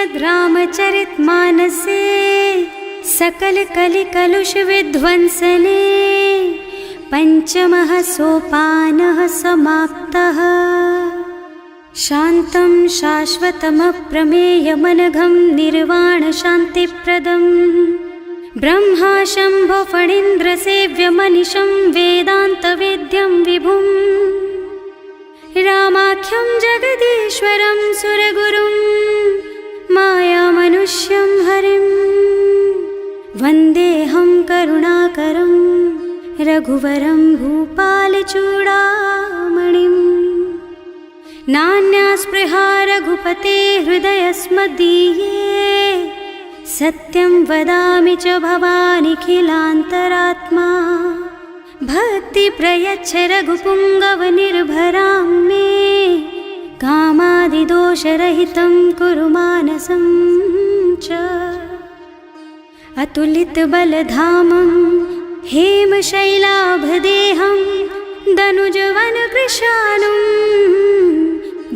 श्रीमद् रामचरितमानसे सकल कलि कलुष विध्वंसने पंचमः सोपानः समाप्तः। शान्तं शाश्वतमप्रमेयमनघं निर्वाण शान्तिप्रदम् ब्रह्मा शम्भो फणीन्द्रसेव्यमनिशं वेदान्तवेद्यं विभुम् रामाख्यं जगदीश्वरं सुरगुरुं मायामनुष्यं हरिं वन्देऽहं करुणाकरं रघुवरं भूपालचूडामणिम्। नान्यास्पृहा रघुपते हृदयस्मदीये सत्यं वदामि च भवानिखिलान्तरात्मा। भक्ति प्रयच्छ रघुपुङ्गवनिर्भरां मे कामादिदोषरहितं कुरु मानसं च। अतुलितबलधामं हेमशैलाभदेहं दनुजवनकृशानुं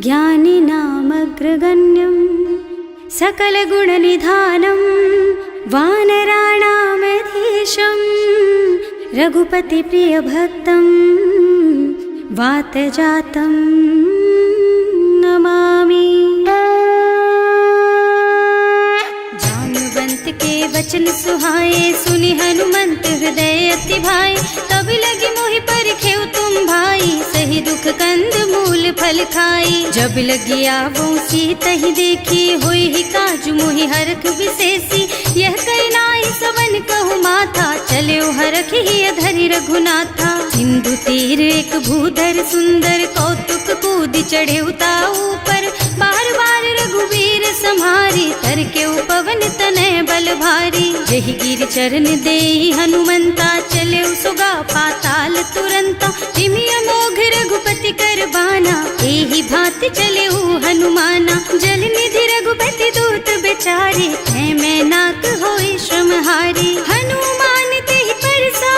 ज्ञानिनामग्रगण्यं सकलगुणनिधानं वानराणामधीशं रघुपतिप्रियभक्तं वातजातं नमामि। जाम्बवंत के वचन सुहाए सुनि हनुमंत हृदय अति भाए। तब लगी मोहि परखेउ तुम भाई सही दुख कंद मूल फल खाई। जब लगी आवो सीतहि देखी होई ही काजु मोहि हरख विशेषी। यह कई नाई सवन कहु माथा चले हरख ही धरि रघुनाथा। सिंधु तीर एक भूधर सुंदर कौतुक कूद चढ़े उता ऊपर। बार बार रघुवीर सम्हारी तर के पवन तनय बल भारी। जहि गिर चरण देहि हनुमंता चले सुगा पाताल तुरंता। तिमिय मोघ रघुपति कर बाना एहि भांति चले हनुमाना। जल निधि रघुपति दूत बेचारे मैं नाक होई श्रमहारी। हनुमान तेहि परसा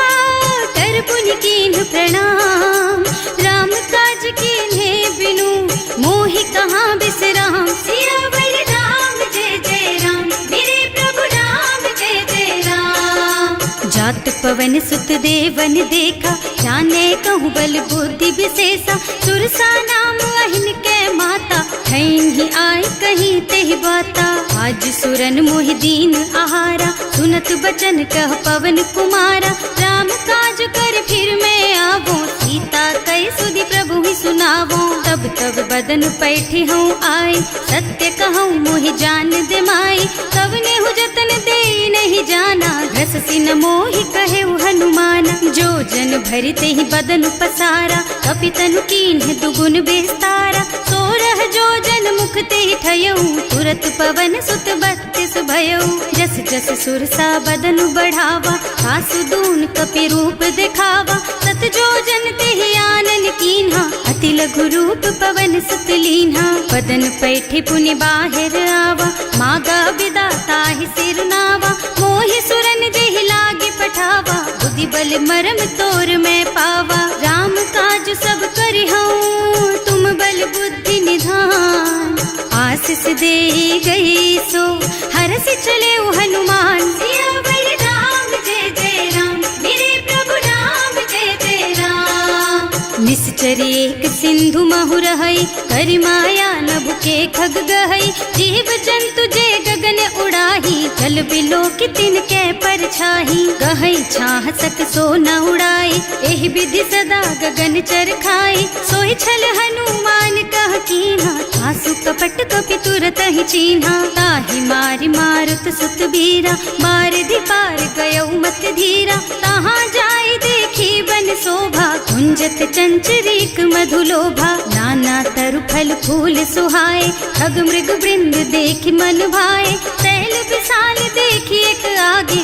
कर पुनि कीन्ह प्रणाम। राम काज कीन्हे बिनु मोहि कहाँ बिसराम। सियावर राम जय जय राम मेरे प्रभु राम जय जय राम। जात पवन सुत देवन देखा जाने कहूँ बल बुद्धि विशेषा। सुरसा नाम अहिन के माता खैन ही आय कहीं तेहि बाता। आज सुरन मोहि दीन आहारा सुनत बचन कह पवन कुमारा। राम काज कर फिर मैं आवो सीता कई सुधि प्रभु ही सुनावो। तब तब बदन पैठी हूँ आए सत्य कहूँ मोहि जान दे माई। तब नेहु जतन दे नहीं जाना घस सिन मोहि कहे हनुमाना। जो जन भरि तेहि बदन पसारा कपितनु कीन्ह दुगुन बेस्तारा। सोरह जो जन मुख तेहि ठयऊ तुरत पवन सुत बत्तीस भयऊ। जस जस सुरसा बदन बढ़ावा आसु दून कपि रूप दिखावा। सत जो जन तेहि आनन कीन्हा अति लघु रूप पवन सुत लीन्हा। बदन पैठी पुनि बाहिर आवा मागा बिदा ताहि सिर नावा। मोहि सुरन जेहि लागे पठावा बुद्धि बल मरम तोर मैं पावा। राम काज सब करिहऊँ तुम बल बुद्धि निधान। आशीष दे गई सो हरस चले हनुमान। सियावर राम जय जय राम मेरे प्रभु राम जय जय राम। निश्चर एक सिंधु महु रहई करि माया नभ के खग गहई। जीव जंतु जे गगन उड़ाही जल बिलो की तिनके परछाही। गहई छाह सक सो न उड़ाई एहि विधि सदा गगन चर खाई। सोई छल हनुमान कह कीन्हा आसु कपट कपि तुरत ही चीन्हा। ताहि मारि मारुत सुत बीरा बारिधि पार गयौ मत धीरा। तहाँ जाई देखी बन शोभा कुंजत चंचरीक मधुलोभा। नाना तरु फल फूल सुहाए खग मृग वृंद देखि मन भाए। तैल विशाल देखि एक आगे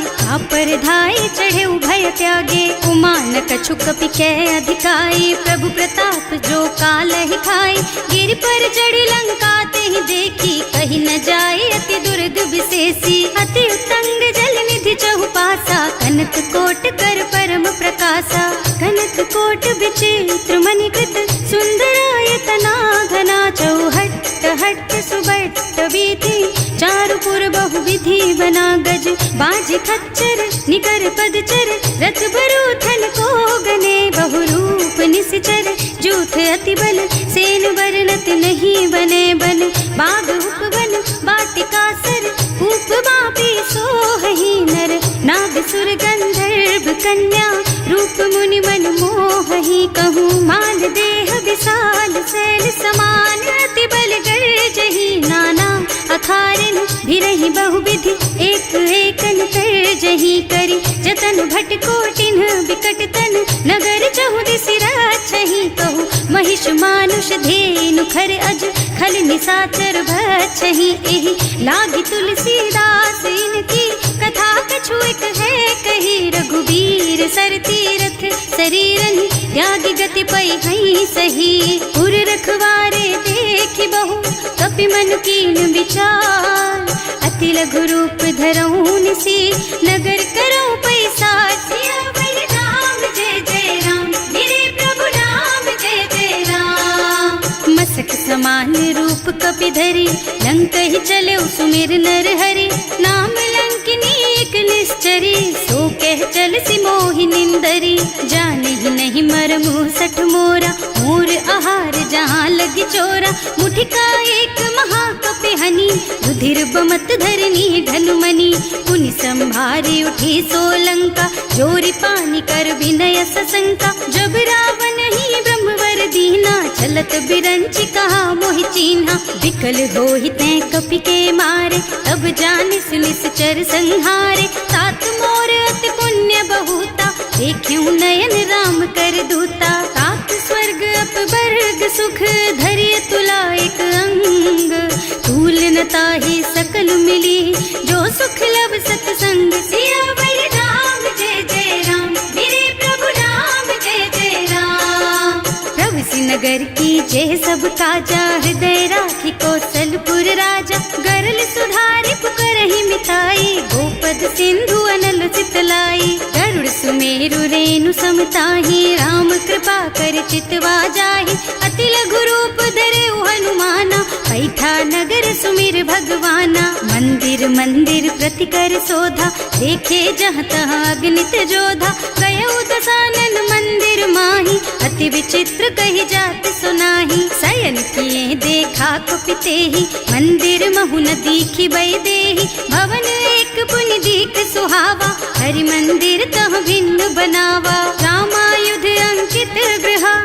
पर धाय चढ़े भय त्यागे। उमान कछु कपि कै अधिकाई प्रभु प्रताप जो काल ही खाई। गिर पर चढ़ी लंका तेहि देखी कहीं न जाए अति दुर्ग विशेषी। अति उत्तंग जल निधि चहुपासा कनक कोट कर परम प्रकाशा। कनक कोट विचित्र मणिकृत सुंदरायतना घना चौहट्ट हट्ट सुबट बीती, चारु पुर बहु विधि बना गज, बाज खच्चर निकर पदचर, रथ बरूथन को गने, बहु रूप निश्चर, जूथ अति बल, सेन बरनत नहीं बने बन, बाग उपवन बाटिका सर, कूप बापी सोहहि नर, नाग सुर गंधर्व कन्या, रूप मुनि मन मोहहि, कहूँ मान देह विशाल शैल समान, अति बल गर्जहि नाना अखारिन, भिरहि बहुविधि एक एकन तरजहि करि, जतन भट कोटिन बिकट तन, नगर चहुदिसि राछहि, कहूँ महिष मानुष धेनु खर अज, खल निसाचर भक्षहि, एहि लागी तुलसीदास इनकी, कथा कछु एक है कही, रघुबीर सर तीरथ शरीरनि, त्यागी गति पै हई सही, उर रखवारे देखि बहु, कपि मन कीन विचार, अति लघु रूप धरऊं निसी, नगर करऊं पैसार, सियावर राम जय जय राम, मेरे प्रभु राम जय जय राम, मसक समान रूप कपि धरि, लंक ही चले सुमिर नर हरि, नाम लंकिनी एक निश्चरी, सो कह चल सी मोहि निंदरी, जाने ही नहीं मरमु सठ मोरा, मोर आहार जहाँ लगी चोरा, मुठिका एक महाकपि हनि, रुधिर बमत धरनी ढनुमनि, पुनि संभारी उठी सोलंका, जोरी पानी कर विनय सशंका, जब रावण ही ब्रह्मवर दीना, चलत बिरंचि कहा मोहि चीन्हा, विकल होहि तै कपि के मारे, तब जानिस निश्चर संहारे, तात मोर अति पुण्य बहुता, देखियो नयन राम कर दूता, तात स्वर्ग अपवर्ग सुख, धरिय तुला एक अंग, तूल न ताहि सकल मिली, जो सुख लब सतसंग, सियावर राम जय जय राम, मेरे प्रभु राम जय जय राम, प्रभु नगर की जय सब काजा, हृदय राखी कौशलपुर राजा, गरल सुधारि पुकरहि मिताई, गोपद सिंधु अनल चितलाई, गरुड़ सुमेरु रेणु समताहि, राम कृपा कर चितवा जाहि, अति लघु रूप धरे हनुमाना, पैठा नगर सुमिर भगवाना, मंदिर मंदिर प्रति कर शोधा, देखे जहाँ तहाँ अगणित जोधा, गयो दसानन मंदिर माही, अति विचित्र कही जात सुनाही, शयन किए देखा कुपितेहि, मंदिर महु न दीखि बै देहि, भवन एक पुनि दीख सुहावा, हरि मंदिर तह भिन्न बनावा, रामायुध अंकित गृहा,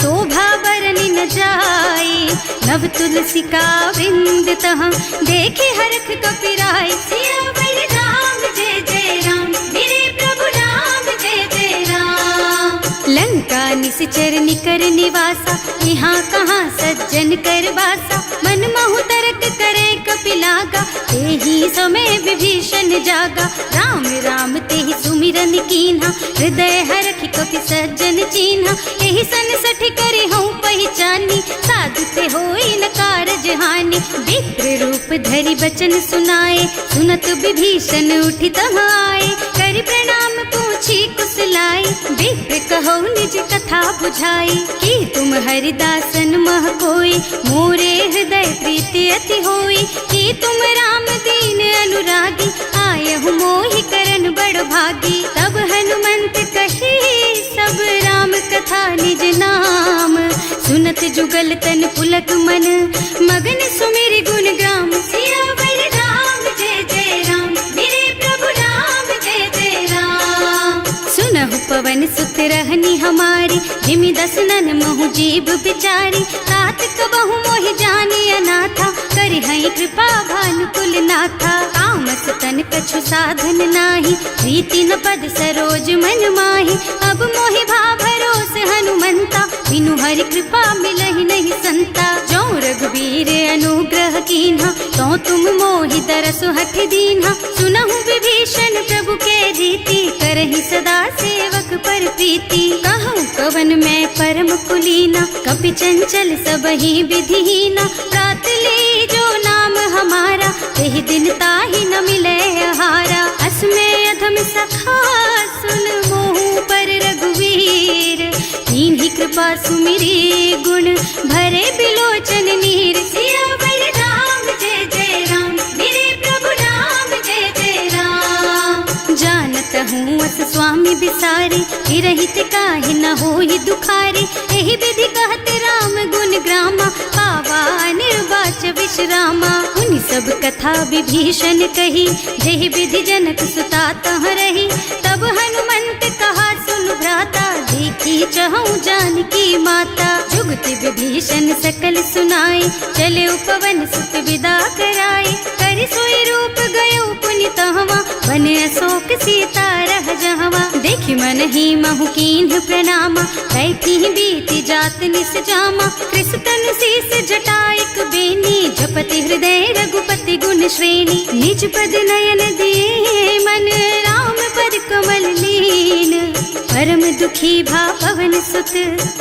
शोभा बरनि न जाई, नव तुलसी का वृंद तहाँ, देखे हरख कपिराई, सियावर राम जय जय राम, मेरे प्रभु राम जय जय राम, लंका निश्चर निकर निवासा, यहाँ कहाँ सज्जन कर बासा, मन महु तरक करे कपिलागा, तेहि समय विभीषण जागा, राम राम तेहि सुमिरन कीन्हा, हृदय हरखि कपि सज्जन चीन्हा, एहि सन सठ करि हूँ पहचानी, साधु ते होई न कारज हानि, विप्र रूप धरि बचन सुनाए, सुनत विभीषण उठि तहाँ आए, करि प्रणाम पूछी कुशलाई, विप्र कहो निज कथा बुझाई, कि तुम हरिदासन मह कोई, मोरे हृदय प्रीति अति होई, कि तुम राम दीन अनुरागी, आयहु मोहि करन बड़ भागी, तब हनुमंत कही सब राम कथा निज नाम, सुनत जुगल तन पुलक मन, मगन सुमिरि गुण ग्राम, सियावर राम जय जय राम, मेरे प्रभु राम जय जय राम, सुनहु पवन सुत रहनी हमारी, जिमि दसनन महु जीव बिचारी, तात कबहु मोहि जानी अनाथा, करि हई कृपा भानुकुल नाथा, तामस तन कछु साधन नाही, प्रीति न पद सरोज मन माही, अब मोहि भा भरोस हनुमंता, बिनु हरि कृपा मिलहि नहीं संता, जो रघुबीर अनुग्रह कीन्हा, तो तुम मोहि दरसु हठ दीन्हा, सुनहु विभीषण प्रभु के रीति, करहि सदा सेवक पर प्रीति, कहूँ कवन मैं परम कुलीना, कपि चंचल सबहि विधिहीना, प्रात ले जो नाम हमारा, तेहि दिन ताहि न मिले आहारा, असमय अधम सखा सुन मोहु पर रघुवीर, कीन्ही कृपा सुमिरी गुण भरे बिलोचन नीर, सियावर स्वामी बिसारी, हिरहित काहे न होई दुखारी। एहि विधि कहत राम गुण ग्रामा, पावा निर्वाच विश्रामा। उन सब कथा विभीषण कही, जेहि विधि जनक सुता तह रही। तब हनुमंत कहा सुन भ्राता, देखी चहु जानकी माता। जुगति विभीषण सकल सुनाई, चले उपवन सुत विदा कराई। कर सोई रूप गयो पुनि तहवा, बने अशोक सीता रह जहवा। देखि मन ही महु कीन्ह प्रणामा, बैठी बीती जात निस जामा। कृष तनु शीस जटायक बेनी, जपति हृदय रघुपति गुण श्रेणी। निज पद नयन दिए मन, राम पद कमल लीन। परम दुखी भा पवन सुत,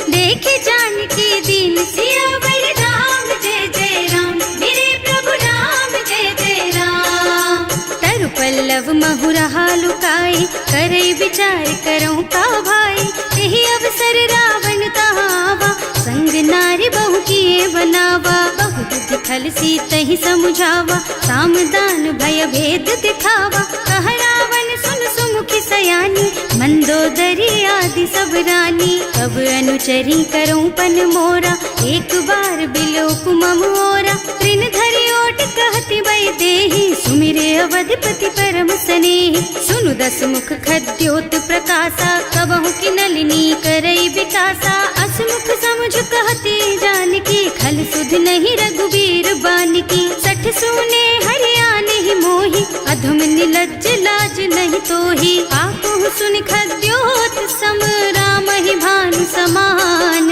देखे जानकी दीन। सियावर राम जय जय राम, मेरे प्रभु राम जय जय राम। तरु पल्लव महुरहा लुकाई, करई विचार करऊं का भाई। यही अवसर रावण तहावा, संग नारी बहु किए बनावा। बहु बुद्धि खल सीतहि समुझावा, सामदान भय भेद दिखावा। कह रावण सुन सुमुखी सयानी, मंदोदरी आदि सब रानी। तब अनुचरी करऊं पन मोरा, एक बार बिलोक मम ओरा। तृण धरि ओट कहति वै देहि, सुमिरे अवधपति परम स्नेहि। सुनु दस मुख खद्योत प्रकाशा, कबहु की नलिनी करई विकासा। असमुख समुझ कहती जानकी, खल सुध नहीं रघुबीर बानकी। सठ सुने हरियाणा ही मोहि, अधम निलज्ज लाज नहीं तोहि। आपहु सुनि खद्योत सम, राम ही भानु समान।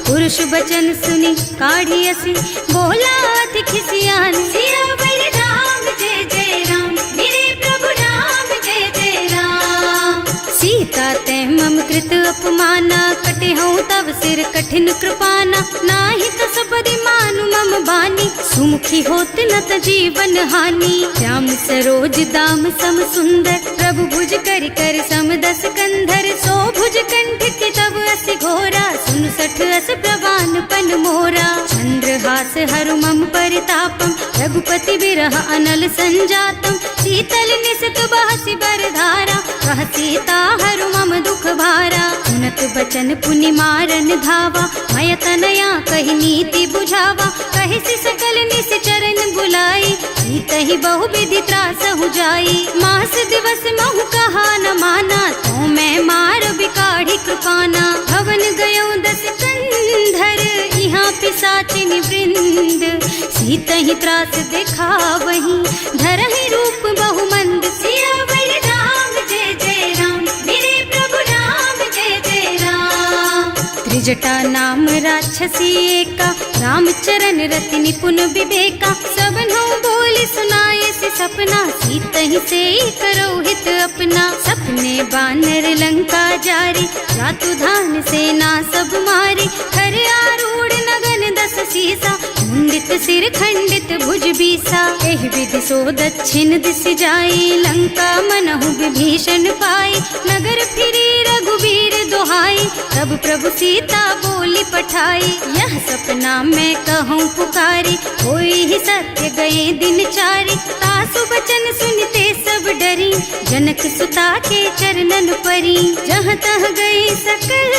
पुरुष बचन सुनि काढ़ी असी, बोला अति खिसियान। सियावर राम जय जय राम, मेरे प्रभु राम जय जय राम। सीता ते मम कृत अपमाना, कटे हूँ तब सिर कठिन कृपाना। नाही तो सबदि मानु मम बानी, सुमुखी होत न त जीवन हानि। श्याम सरोज दाम सम सुंदर, प्रभु भुज कर कर सम दस कंधर। सो भुज कंठ के तब असि घोरा, सुन सठ अस प्रवान पन मोरा। चंद्रहास हरु मम परितापम, रघुपति बिरह अनल संजातम। शीतल निसत बहसि बरधारा, कह सीता हरु मम दुख भारा। सुनत बचन पुनि मारन धावा, मय तनया कहि नीति बुझावा। कहि सकल निस चरण बुलाई, सीतहि बहु विधि त्रासहु जाई। मास दिवस महु कहा न माना, तो मैं मार बिकाढ़ी कृपाना। भवन गयो दस कंधर, यहाँ पिशाचिनी वृंद। सीतहि त्रास दिखावहि, धरहि रूप बहु मंद। सियावर राम जय जय राम, मेरे प्रभु राम जय जय राम। त्रिजटा नाम राक्षसी एका, रामचरण रति निपुण विवेका। सबनो बोली सुनाए से सपना, सीतहि से करो हित अपना। सपने बानर लंका जारी, जातु धान सेना सब मारी। खर आरूढ़ नगन दस सीसा, मुंडित सिर खंडित भुज बीसा। एहि विधि सो दक्षिण दिस जाई, लंका मनहु विभीषण पाई। नगर फिरी रघुबीर दुहाई, तब प्रभु सीता बोली पठाई। यह सपना मैं कहूँ पुकारी, होई ही सत्य गए दिन चारी। तासु बचन सुनते सब डरी, जनक सुता के चरणन परी। जहाँ तह गई सकल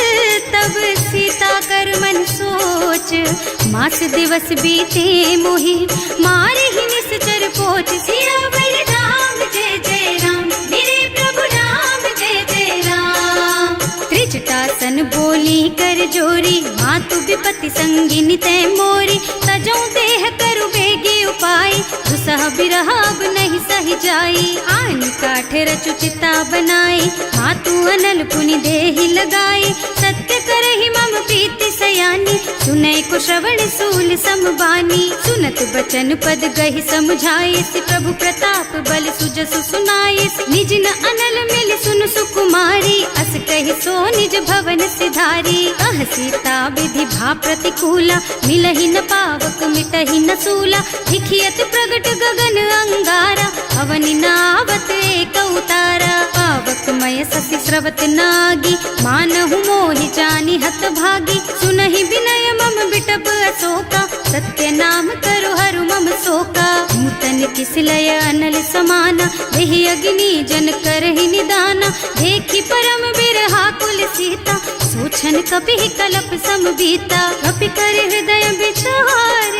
तब सीता कर मन सोच। मास दिवस बीते मोहि, मारे ही निश्चर पोच। सियावर राम जय जय राम, मेरे प्रभु राम जय जय राम। त्रिजटासन बोली कर जोरी, मातु विपति संगिनी तै मोरी। तजो देह करु बेगी उपाय, दुसह बिरह अब नहीं सही जाई। आन काठ रचु चिता बनाई, मातु अनल पुनि देहि लगाई। सत्य करहि मम प्रीति सयानी, सुनै को श्रवण सूल समबानी। सुनत बचन पद गहि समझाए, प्रभु प्रताप बल सुजसु सुनाए। निज न अनल मिल सुन सुकुमारी, अस कहि सो निज भवन सिधारी। कह सीता विधि भा प्रतिकूला, मिलहि न पावक मिटहि न सूला। दिखियत प्रगट गगन अंगारा, अवनि नावत एक उतारा। पावक मय ससि स्रवत नागी, मानहु मोहि जानि हत भागी। सुनहि विनय मम बिटप अशोका, सत्य नाम करु हरु मम शोका। नूतन किस बिसलय अनल समाना, वही अग्नि जन करहि निदाना। देखी परम बिरहा कुल सीता, सोचन कपि कलप सम बीता। कपि कर हृदय विचार,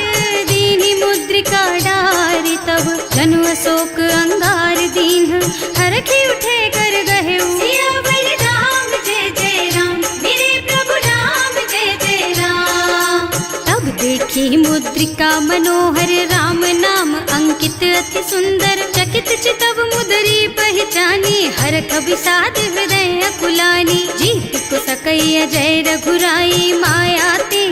दीनी मुद्रिका डारी। तब जनु अशोक अंगार दीन, हरखी उठे कर गहे सियावर राम जय जय राम, मेरे प्रभु राम जय जय राम। तब देखी मुद्रिका मनोहर, राम नाम अंकित अति सुंदर। चकित चितव मुदरी पहचानी, हरख विषाद हृदय अकुलानी। जीत को सकैया जय रघुराई, माया ते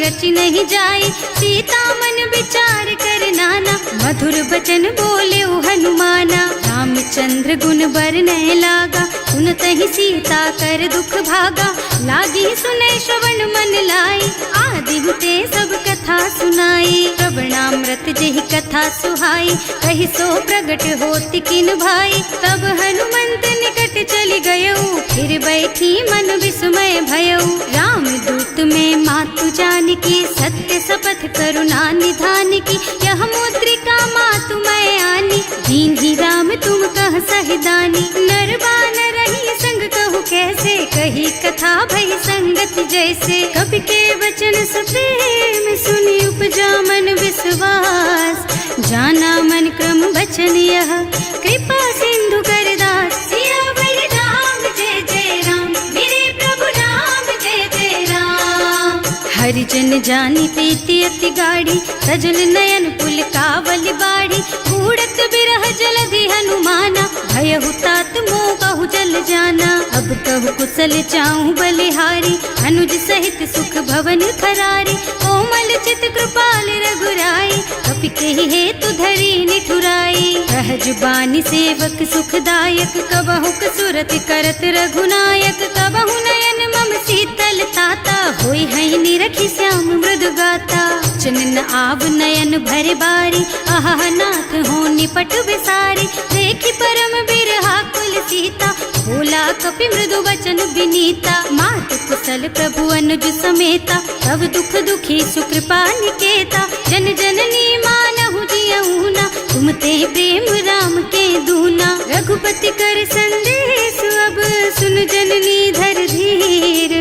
रचि नहीं जाई। सीता मन विचार कर नाना, मधुर बचन बोले हनुमाना। रामचंद्र गुण बरनय लागा, सुनतहि सीता कर दुख भागा। लागी सुनै श्रवण मन लाई, आदि हुते सब कथा सुनाई। श्रवणामृत जेहि कथा सुहाई, कहि सो प्रगट होति किन भाई। तब हनुमंत निकट चली गयऊ, फिर बैठी मन विस्मय भयऊ। राम दूत में मातु जानकी, सत्य शपथ करुणा निधान की। यह मुद्रिका मातु मैं आनी, दीन्ही राम तुम कह सहिदानी। नर बानर रही संग कहु कैसे, कही कथा भई संगति जैसे। कवि के वचन सप्रेम सुनि उपजा मन विश्वास। जाना मन क्रम वचन यह, कृपा सिंधु कर दास। सियावर राम जय जय राम, मेरे प्रभु राम जय जय राम। हरिजन जानी प्रीति अति गाढ़ी, सजल नयन पुल कावल बाड़ी। बूढ़त बिरह जलधि हनुमाना, भयहु तात मोह कहु जल जाना। अब कहु कुशल चाहूं बलिहारी, अनुज सहित सुख भवन खरारी। कोमल चित कृपाल रघुराई, कपि केहि हेतु धरी निठुराई। सहज बानी सेवक सुखदायक, कबहु कसुरत करत रघुनायक। कबहु नयन मम शीतल ताता, होई है निरखी श्याम मृदु गाता। चनन आव नयन भरे बारी, आहा नाथ हो निपट विसारी। देखी परम बिरहा कुल सीता, बोला कपि मृदु वचन विनीता। मात कुशल प्रभु अनुज समेता, तब दुख दुखी सुकृपा निकेता। जन जननी मानहु जियऊना, तुम ते प्रेम राम के दूना। रघुपति कर संदेश अब सुन जननी धर धीर।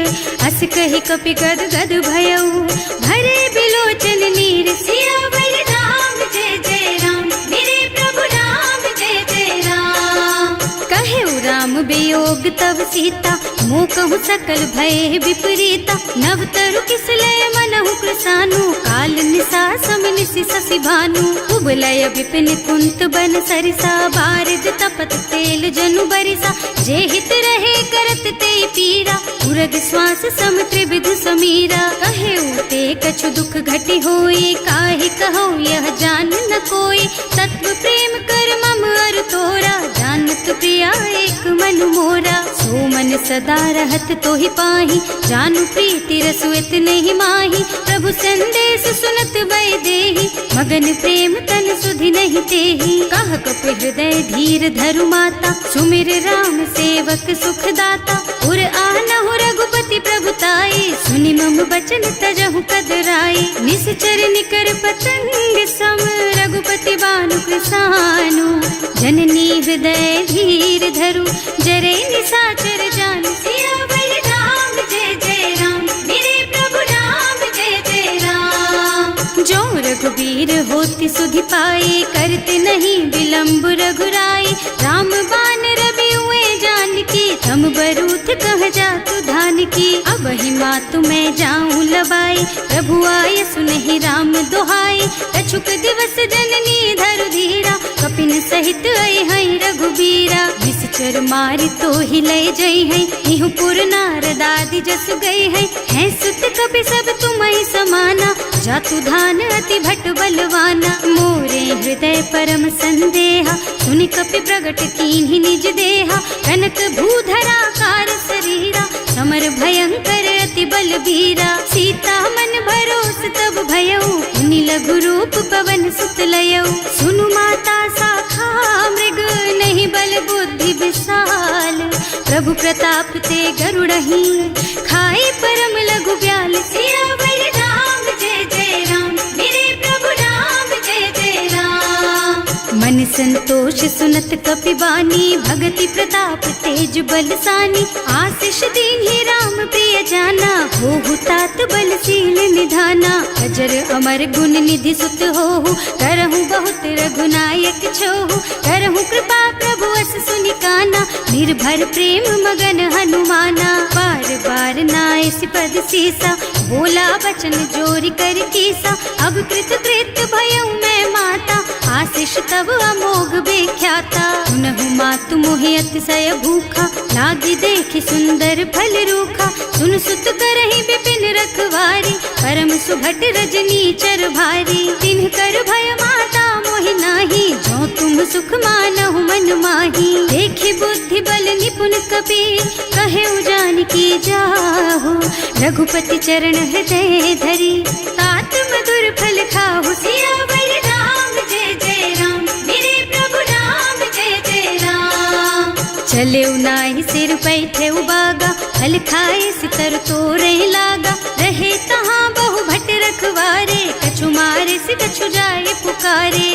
अस कहि कपि गद गद भयऊ, भरे बिलोचन नीर। सियावर राम जय जय राम, मेरे प्रभु राम जय जय राम। कहे राम वियोग तब सीता, मोह कहु सकल भय विपरीता। नव तरु किसलय मनहु कृसानु, काल निसा सम निसि शशि भानु। उबलय विपिन कुंत बन सरिसा, बारिज तपत तेल जनु बरिसा। जे हित रहे करत ते पीरा, उरग श्वास सम त्रिविध समीरा। कहे ते कछु दुख घटि होई, काहे कहो यह जान न कोई। तत्व प्रेम कर मम अर तोरा, जानत प्रिया एक मन मोरा। सो मन सदा रहत तोहि पाहि, जानु प्रीति रसु इतने ही माही। प्रभु संदेश सुनत बै देहि, मगन प्रेम तन सुधि नहीं तेहि। कह कपि हृदय धीर धरु माता, सुमिर राम सेवक सुख दाता। उर आनहु रघुपति प्रभुताई, सुनि मम बचन तजहु कदराई। निश्चर निकर पतंग सम, रघुपति बानु कृसानु। जननी हृदय धीर धरु, जरे निशाचर जानु। सियावर राम जय जय राम, मेरे प्रभु राम जय जय राम। जो रघुबीर होति सुधि पाई, करते नहीं विलम्ब रघुराई। राम बान रवि हुए जानकी, थम बरूथ कह जातु धान की। अब ही मातु मैं जाऊं लबाई, प्रभु आय सुनहि राम दुहाई। कछुक दिवस जननी धरु धीरा, कपिन सहित आई है रघुबीरा। निश्चर मारि तो ही लय जई है, इहु पुर नारद आदि जस गई है। हैं सुत कपि सब तुम्हि समाना, जातु धान अति भट बलवाना। मोरे हृदय परम संदेहा, सुनि कपि प्रगट कीन्हि निज देहा। कनक भूधरा कार शरीरा, समर भयंकर अति बलबीरा। सीता मन भरोस तब भयऊ, मुनि लघु रूप पवन सुत लयऊ। सुनु माता शाखा मृग, नहीं बल बुद्धि विशाल। प्रभु प्रताप ते गरुड़हि, खाई परम लघु ब्याल। सियावर राम जय जय राम, मेरे प्रभु राम जय जय राम। मन संतोष सुनत कपिबानी, भगति प्रताप तेज बलसानी। आशीष दीन्हि राम प्रिय जाना, होहु तात बलशील निधाना। अजर अमर गुण निधि सुत होहु, करहु बहुत रघुनायक छोहु। करहु कृपा प्रभु अस सुनि काना, निर्भर प्रेम मगन हनुमाना। बार बार नाइस पद सीसा, बोला बचन जोरि कर कीसा। अब कृत कृत भयउ मैं माता, आशीष तब अमोघ बेख्याता। सुनहु मातु मोहि अतिशय भूखा, लागी देखि सुंदर फल रूखा। सुन सुत करहि विपिन रखवारी, परम सुभट रजनी चर भारी। तिन्ह कर भय माता मोहि नाही, जो तुम सुख मानहु मन माही। देखि बुद्धि बल निपुण कबीर, कहे जानकी जाहु। रघुपति चरण हृदय धरी, तात मधुर फल खाहु। सियावर राम जय जय राम, मेरे प्रभु राम जय जय राम। चले नाहि सिर बैठे बागा, फल खाए सितर तोरे लागा। रहे तहाँ बहु भट रखवारे, कछु मारे से कछु जाए पुकारे।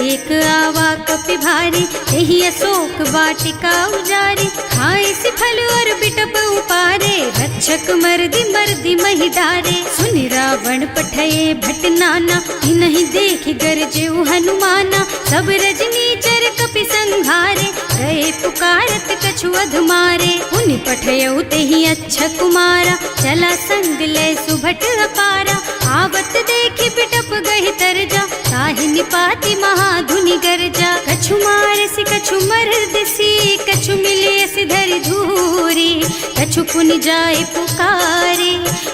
एक आवा कपि भारी, यही अशोक वाटिका उजारी। खाए से फल और बिटप उपारे, रक्षक मर्दि मर्दि महि डारे। सुनि रावण पठये भट नाना, नहीं देखि गरजे हनुमाना। सब रजनी चर कपि संघारे, गए पुकारत कछु अधमारे। उनि पठयउ तेहि अच्छा कुमारा, चला संग ले सुभट अपारा। आवत देखि बिटप गहि तरजा, ताहि निपाति महाधुनि गरजा। कछु मारसि कछु मरदसी, कछु मिलियसि धरि धूरी। कछु पुनि जाए पुकारे,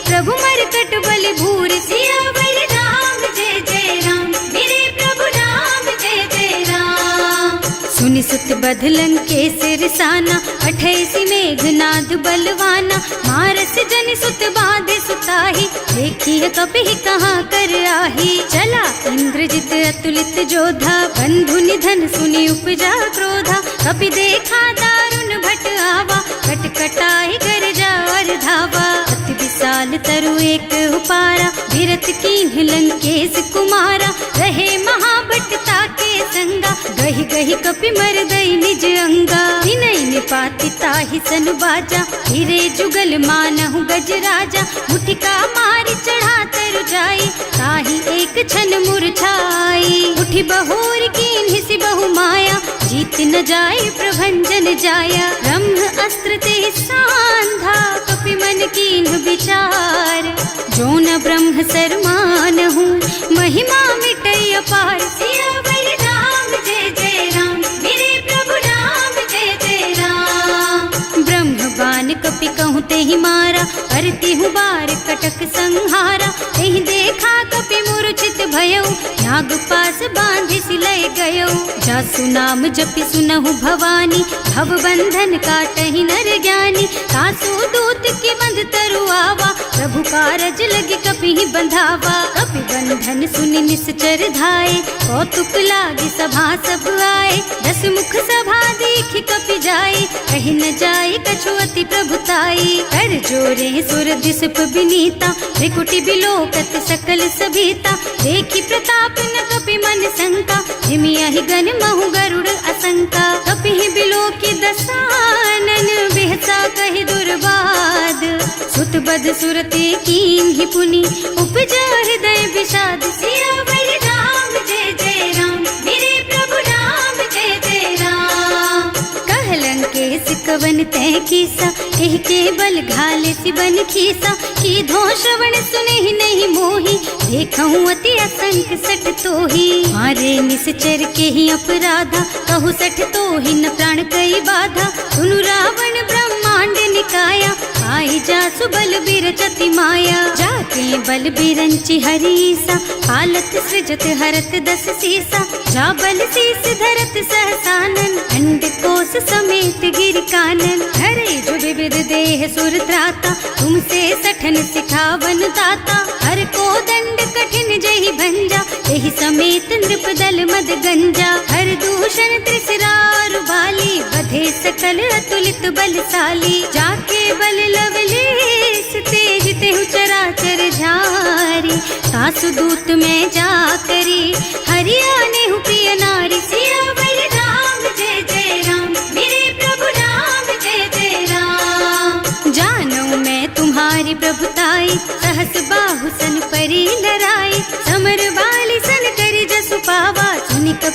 प्रभु मरकट बलि भूरि। सियावर राम जय जय राम, मेरे प्रभु राम जय जय राम। सुनि सुत बध लंकेश रिसाना, अठैसी मेघनाद बलवाना। मारस जनि सुत बाधे सुताही, देखी कपि कहाँ कर आही। चला इंद्रजित अतुलित जोधा, बंधु निधन सुनि उपजा क्रोधा। कपि देखा दारुण भट आवा, कटकटाई गरजा और धावा। अति विशाल तरु एक उपारा, विरत कीन्ह लंकेश कुमारा। रहे महाभट ताके संगा, गहि गहि कपि मरदई निज अंगा। तिनहि निपाति ताहि सन बाजा, हिरे जुगल मानहु गजराजा। मुठिका मारि चढ़ा तरु जाई, ताहि एक छन मुरझाई। उठि बहोर कीन्हि सि बहु माया, जीत न जाए प्रभंजन जाया। ब्रह्म अस्त्र ते सांधा, कपि मन कीन्ह विचार। जो न ब्रह्म सर मानहु, महिमा मिटई अपार। सियावर राम जय जय राम, मेरे प्रभु राम जय जय राम। ब्रह्म बान कपि कहूँ तेहि मारा, करती हूँ बार कटक संहारा। तेहि देखा कपि मूर्छित भयउ, नाग पास बांधि सिलय गयउ। जासु नाम जपि सुनहु भवानी, भव बंधन काटहि नर ज्ञानी। तासु दूत की बंध तरु आवा, प्रभु कारज लगी कपि बंधावा। कपि बंधन सुनि निश्चर धाये, कौतुक लागी सभा सब आए। दस मुख सभा देखि कपि जाए, कहि न जाए कछु अति प्रभुताई। कर जोरे सुर दिसप बिनीता, त्रिकुटी बिलोकत सकल सभीता। देखि प्रताप न कपि मन शंका, हिमियहि गन महु गरुड़ असंका। कपि बिलोकि दसानन, बिहसा कहि दुर्बाद। सुत बध सुरते कीन्हि पुनि, उपजा हृदय विषाद। सियावर राम जय जय राम, मेरे प्रभु राम जय जय राम। कह लंकेश कवन तै कीसा, एह के बल घाले सि बन खीसा। कीधो श्रवण सुनेहि नहीं मोही, देखहु अति असंख सठ तोही। मारे निश्चर के ही अपराधा, कहु सठ तोहि न प्राण कई बाधा। सुनु रावण ब्रह्मांड निकाया, आई जासु बल बिरचति माया। जाके बल बिरंचि हरीसा, हालत सृजत हरत दस सीसा। जा बल शीस धरत सहसानन, अंड कोस समेत गिर कानन। हरे जो विविध देह सुर त्राता, तुमसे सठन सिखावन दाता। हर को दंड कठिन जहि भंजा, एहि समेत नृप दल मद गंजा। हर दूषण त्रिसरार बाली, बधे सकल अतुलित बलशाली। जाके बल लवलेस तेज तेहु चराचर झारी। सासु दूत में जा करी, हरियाणे हु प्रिय नारी। सियावर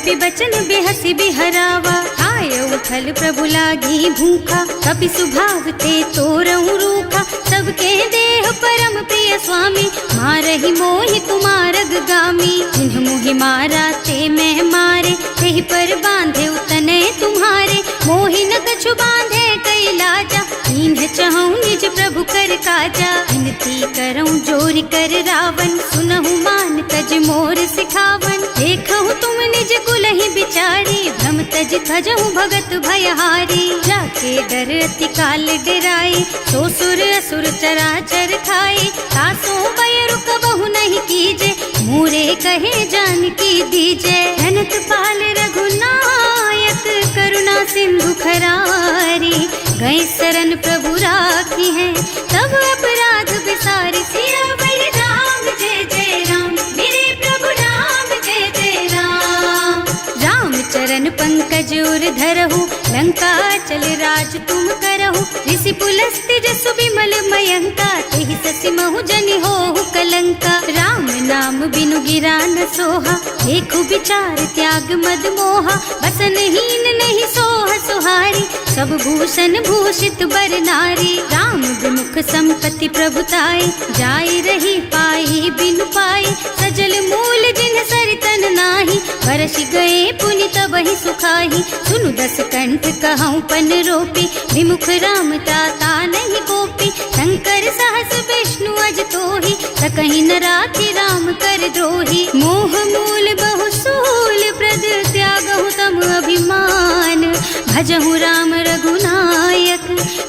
कपि बचन बेहसी बिहरावा। खायऊ फल प्रभु लागी भूखा, कपि सुभाव ते तोरऊ रूखा। सबके देह परम प्रिय स्वामी, मारहि मोहि कुमारग गामी। जिन्ह मोहि मारा ते मैं मारे, तेहि पर बांधे उतने तुम्हारे। मोहि न कछु बांधे कई लाजा, इन्ह चहूँ निज प्रभु कर काजा। विनती करऊँ जोरि कर रावण, सुनहु मान तज मोर सिखावन। देखहु तुम निज कुलहि बिचारी, भ्रम तज थजहु भगत भयहारी। जाके डर अति काल डराई, सो सुर असुर चराचर खाए। तासो भय रुक बहु नहीं कीजे, मोरे कहे जानकी दीजे। अनंत पाल रघुनायक, करुणा सिंधु खरारी। गए शरण प्रभु राखी है, तब अपराध बिसारी। सियावर राम जय जय राम, मेरे प्रभु राम जय जय राम। राम चरण पंकज उर धरहु, लंका चल राज तुम करहु। ऋषि पुलस्त्य जसु विमल मयंका, तेहि ससि महु जनि होहु कलंका। राम नाम बिनु गिरा न सोहा, देखु विचार त्याग मद मोहा। बसन हीन नहीं सोह सुहारी, सब भूषण भूषित बर नारी। राम विमुख संपत्ति प्रभुताई, जाई रही पाई बिनु पाई। सजल मूल जिन सरितन नाही, बरस गए पुनि तबहि सुखाही। सुनु दस कंठ कहऊँ पन रोपी, विमुख राम ताता नहीं कोपी। शंकर सहस विष्णु अज तोहि, सकहि न राखि राम कर द्रोही। मोह मूल बहु सूल प्रद, त्यागहु तम अभिमान। भजहु राम रघुनायक,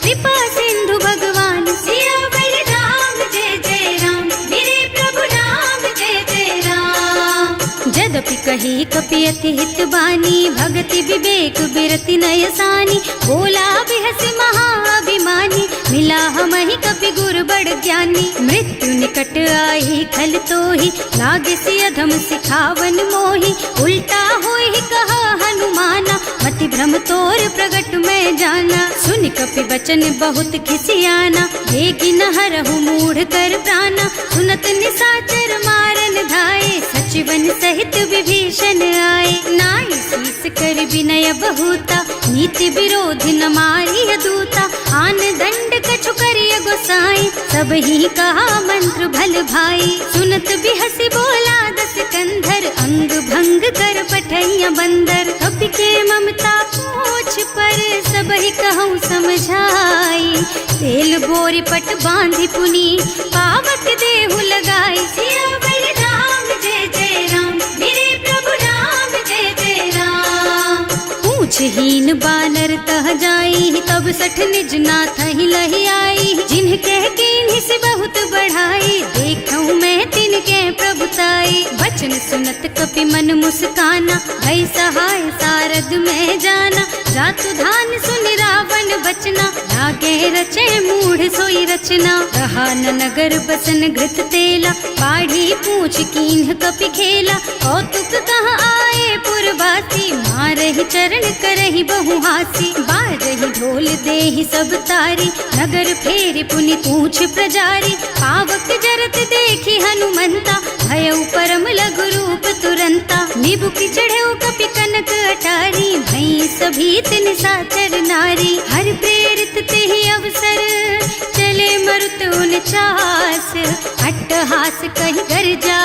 कृपा सिंधु भगवान। सियावर राम जय जय राम, मेरे प्रभु राम जय जय राम। जदपि कही कपि अति हित बानी, भगति विवेक बिरति नय सानी। बोला बिहस महाअभिमानी, मिला हमहि कपि गुर बड़ ज्ञानी। मृत्यु निकट आई खल तोहि, लागे सि अधम सिखावन मोहि। उल्टा होहि कहा हनुमाना, मति भ्रम तोर प्रगट में जाना। सुन कपि बचन बहुत खिसियाना, देगी न हरहु मूढ़ कर प्राणा। सुनत निशाचर मारन धाये, सचिवन सहित विभीषण आए। नाई शीस कर विनय बहुता, नीति विरोधी न मारिय दूता। आन दंड कछु करिय गोसाई, सब ही कहा मंत्र भल भाई। सुनत बिहसी बोला दस कंधर, अंग भंग कर पठैया बंदर। कपि के ममता पूछ पर, सब ही कहूँ समझाई। तेल बोरी पट बांधि पुनी, पावक देहु लगाई। सियावर राम जय जय राम, मेरे प्रभु राम जय जय राम। पूछहीन बानर तह जाई, तब सठ निज नाथ ही लही आई। जिन्ह कह कीन्हि से बहुत बढ़ाई, देखऊँ मैं तिनके प्रभुताई। वचन सुनत कपि मन मुस्काना, भई सहाय सारद में जाना। जातु धान सुन रावण बचना, लागे रचे मूढ़ सोई रचना। रहा न नगर बसन घृत तेला, बाढ़ी पूछ कीन्ह कपि खेला। कौतुक कहाँ आए पुरवासी, मारहि चरण करहि बहु हासी। बारहि ढोल देहि सब तारी, नगर फेरि पुनि पूछ प्रजारी। पावक जरत देखि हनुमंता, भयउ परम लघु रूप तुरंता। निबुकि चढ़ऊ कपि कनक अटारी, भई सभीत निशाचर नारी। हर प्रेरित तेहि अवसर, चले मरुत उनचास। अट्टहास कहि गर्जा,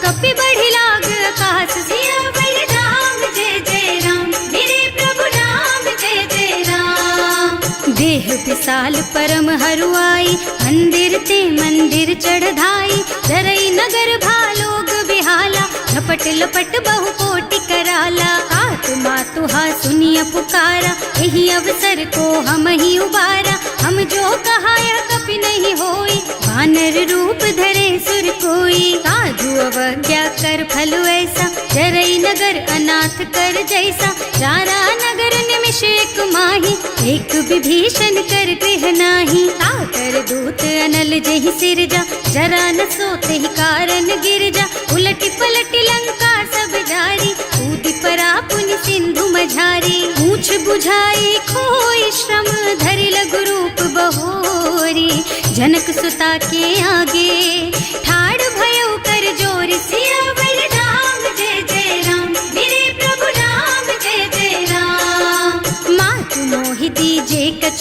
कपि बढ़ि लाग आकाश। सियावर राम जय जय राम, मेरे प्रभु राम जय जय राम। देह विशाल परम हरुआई, मंदिर ते मंदिर चढ़धाई। जरई नगर भालोग बिहाला, झपट लपट बहु कोटि कराला। आत्मा तुहा सुनिय पुकारा, यही अवसर को हम ही उबारा। हम जो कहा यह कपि नहीं होई, वानर रूप धरे सुर कोई। साधु अवज्ञा कर फल ऐसा, जरई नगर अनाथ कर जैसा। जारा नगर निमिष एक माही, एक विभीषण कर गृह नाही। ताकर दूत अनल जहि सिरजा, जरा न सोते ही कारण गिर जा। उलटी पलटी लंका सब जारी, कूदि परा पुनि सिंधु मझारी। पूछ बुझाई खोई श्रम, धरि लघु रूप बहोरी। जनक सुता के आगे, ठाड़ भयउ कर जोरी। सियावर राम जय जय राम, मेरे प्रभु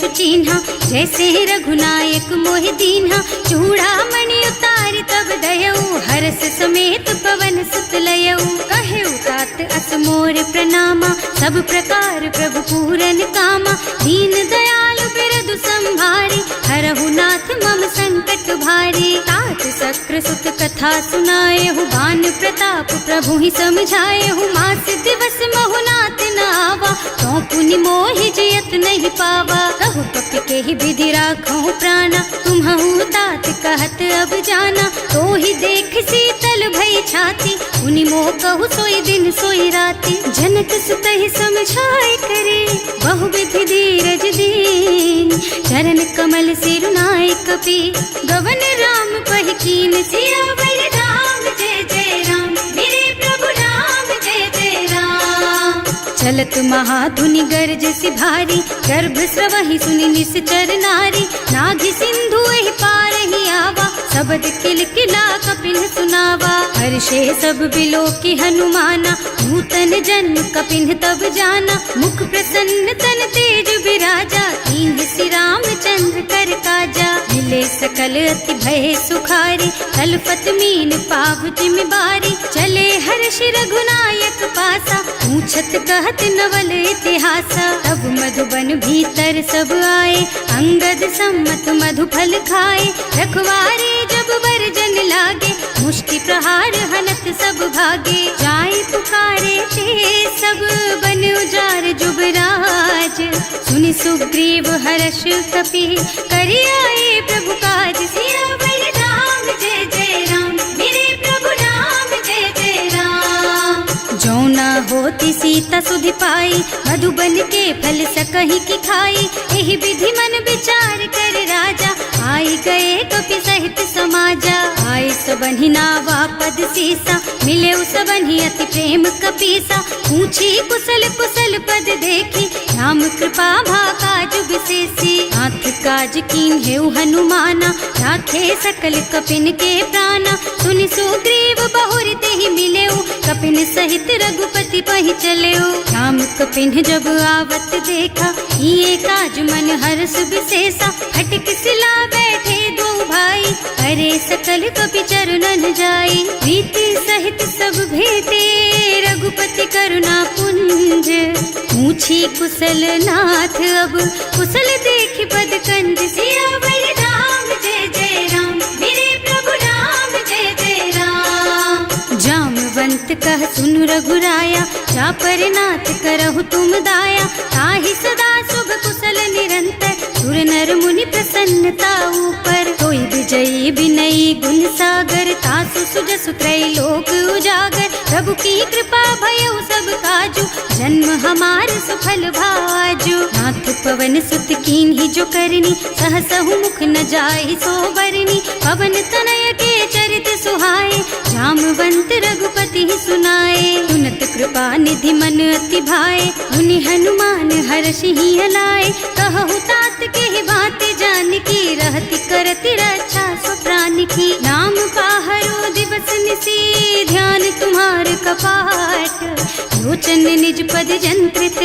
कछु चिन्हा, जैसे रघुनायक मोहि दीन्हा। चूड़ामणि उतारि तब दयऊ, हरस समेत पवन सुत लयऊ। कहेऊ तात अस मोर प्रणामा, सब प्रकार प्रभु पूरन कामा। दीन दयालु बिरदु संभारी, हरहु नाथ मम संकट भारी। तात सक्र सुत कथा सुनाएहु, बान प्रताप प्रभु ही समझाएहु। मास दिवस महु नाथ न आवा, तो पुनि मोहि जियत नहीं पावा। कहु कपि के ही विधि राखहु प्राणा, तुम्हु तात कहत अब जाना। तो ही देख शीतल भई छाती, उनि मोह कहु सोई दिन सोई राती। जनक सुत ही समझाए करे, बहु विधि धीरज दीन। चरण कमल सिरुनाए कपि, गवन राम पहि कीन। सियावर राम जय जय राम, मेरे प्रभु राम जय जय राम। चलत महाधुनि गर्ज सि भारी, गर्भ स्रवहि सुनि निश्चर नारी। नाभि सिंधु एहि पार ही आवा, शब्द किलकिला कपिन सुनावा। हर्षे सब बिलोकी हनुमाना, नूतन जन्म कपिन तब जाना। मुख प्रसन्न तन तेज विराजा, कीन्ह श्री रामचंद्र कर काजा। मिले सकल अति भय सुखारी, कलपत मीन पाव जिम बारी। चले हर्ष रघुनायक पासा, पूछत कहत नवल इतिहासा। तब मधुबन भीतर सब आए, अंगद सम्मत मधु फल खाए। रखवारे जब बरजन लागे, मुष्टि प्रहार हनत सब भागे। जाय पुकारे ते सब बन उजार जुबराज। सुनि सुग्रीव हर्ष कपि, करि आए प्रभु काज। सियावर राम जय जय राम, मेरे प्रभु राम जय जय राम। जो न होती सीता सुधि पाई, मधुबन के फल सकहि की खाई। एहि विधि मन विचार कर राजा, आई गए कपि सहित समाजा। आए सबन्हि नावा पद सीसा, मिले सबन्हि अति प्रेम कपीसा। पूछी कुशल कुशल पद देखी, राम कृपा भा काज विशेषी। नाथ काज कीन्हेउ हनुमाना, राखे सकल कपिन के प्राणा। सुनि सुग्रीव बहुर तेहि मिलेउ, कपिन सहित रघुपति पहि चलेउ। राम कपिन जब आवत देखा, ये काज मन हर्ष विशेषा। हटिक सिला बैठे दो भाई, अरे सकल कपि चरणन जाई। प्रीति सहित सब भेटे, रघुपति करुणा पुंज। पूछी कुशल नाथ अब, कुशल देखि पद कंज। सियावर राम जय जय राम, मेरे प्रभु राम जय जय राम। जामवंत कह सुनु रघुराया, जा पर नाथ करहु तुम दाया। ताहि सदा शुभ कुशल निरंतर, सुर नर मुनि प्रसन्नता ऊपर। कोई विजयी विनयी गुण सागर, तासु सुजसु त्रैलोक उजागर। प्रभु की कृपा भयउ सब काजू, जन्म हमार सुफल भाजू। नाथ पवन सुत कीन्ही जो करनी, सहसहु मुख न जाहि सो बरनी। पवन तनय के चरित सुहाए, जामवंत रघुपति सुनाए। सुनत कृपा निधि मन अति भाए, मुनि हनुमान हर्षि ही हलाए। कहु तात के बात जानकी, रहति करति रक्षा सो प्राण की। नाम पाहरो दिवस निसी, ध्यान तुम्हार कपाट। लोचन निज पद जंत्रित,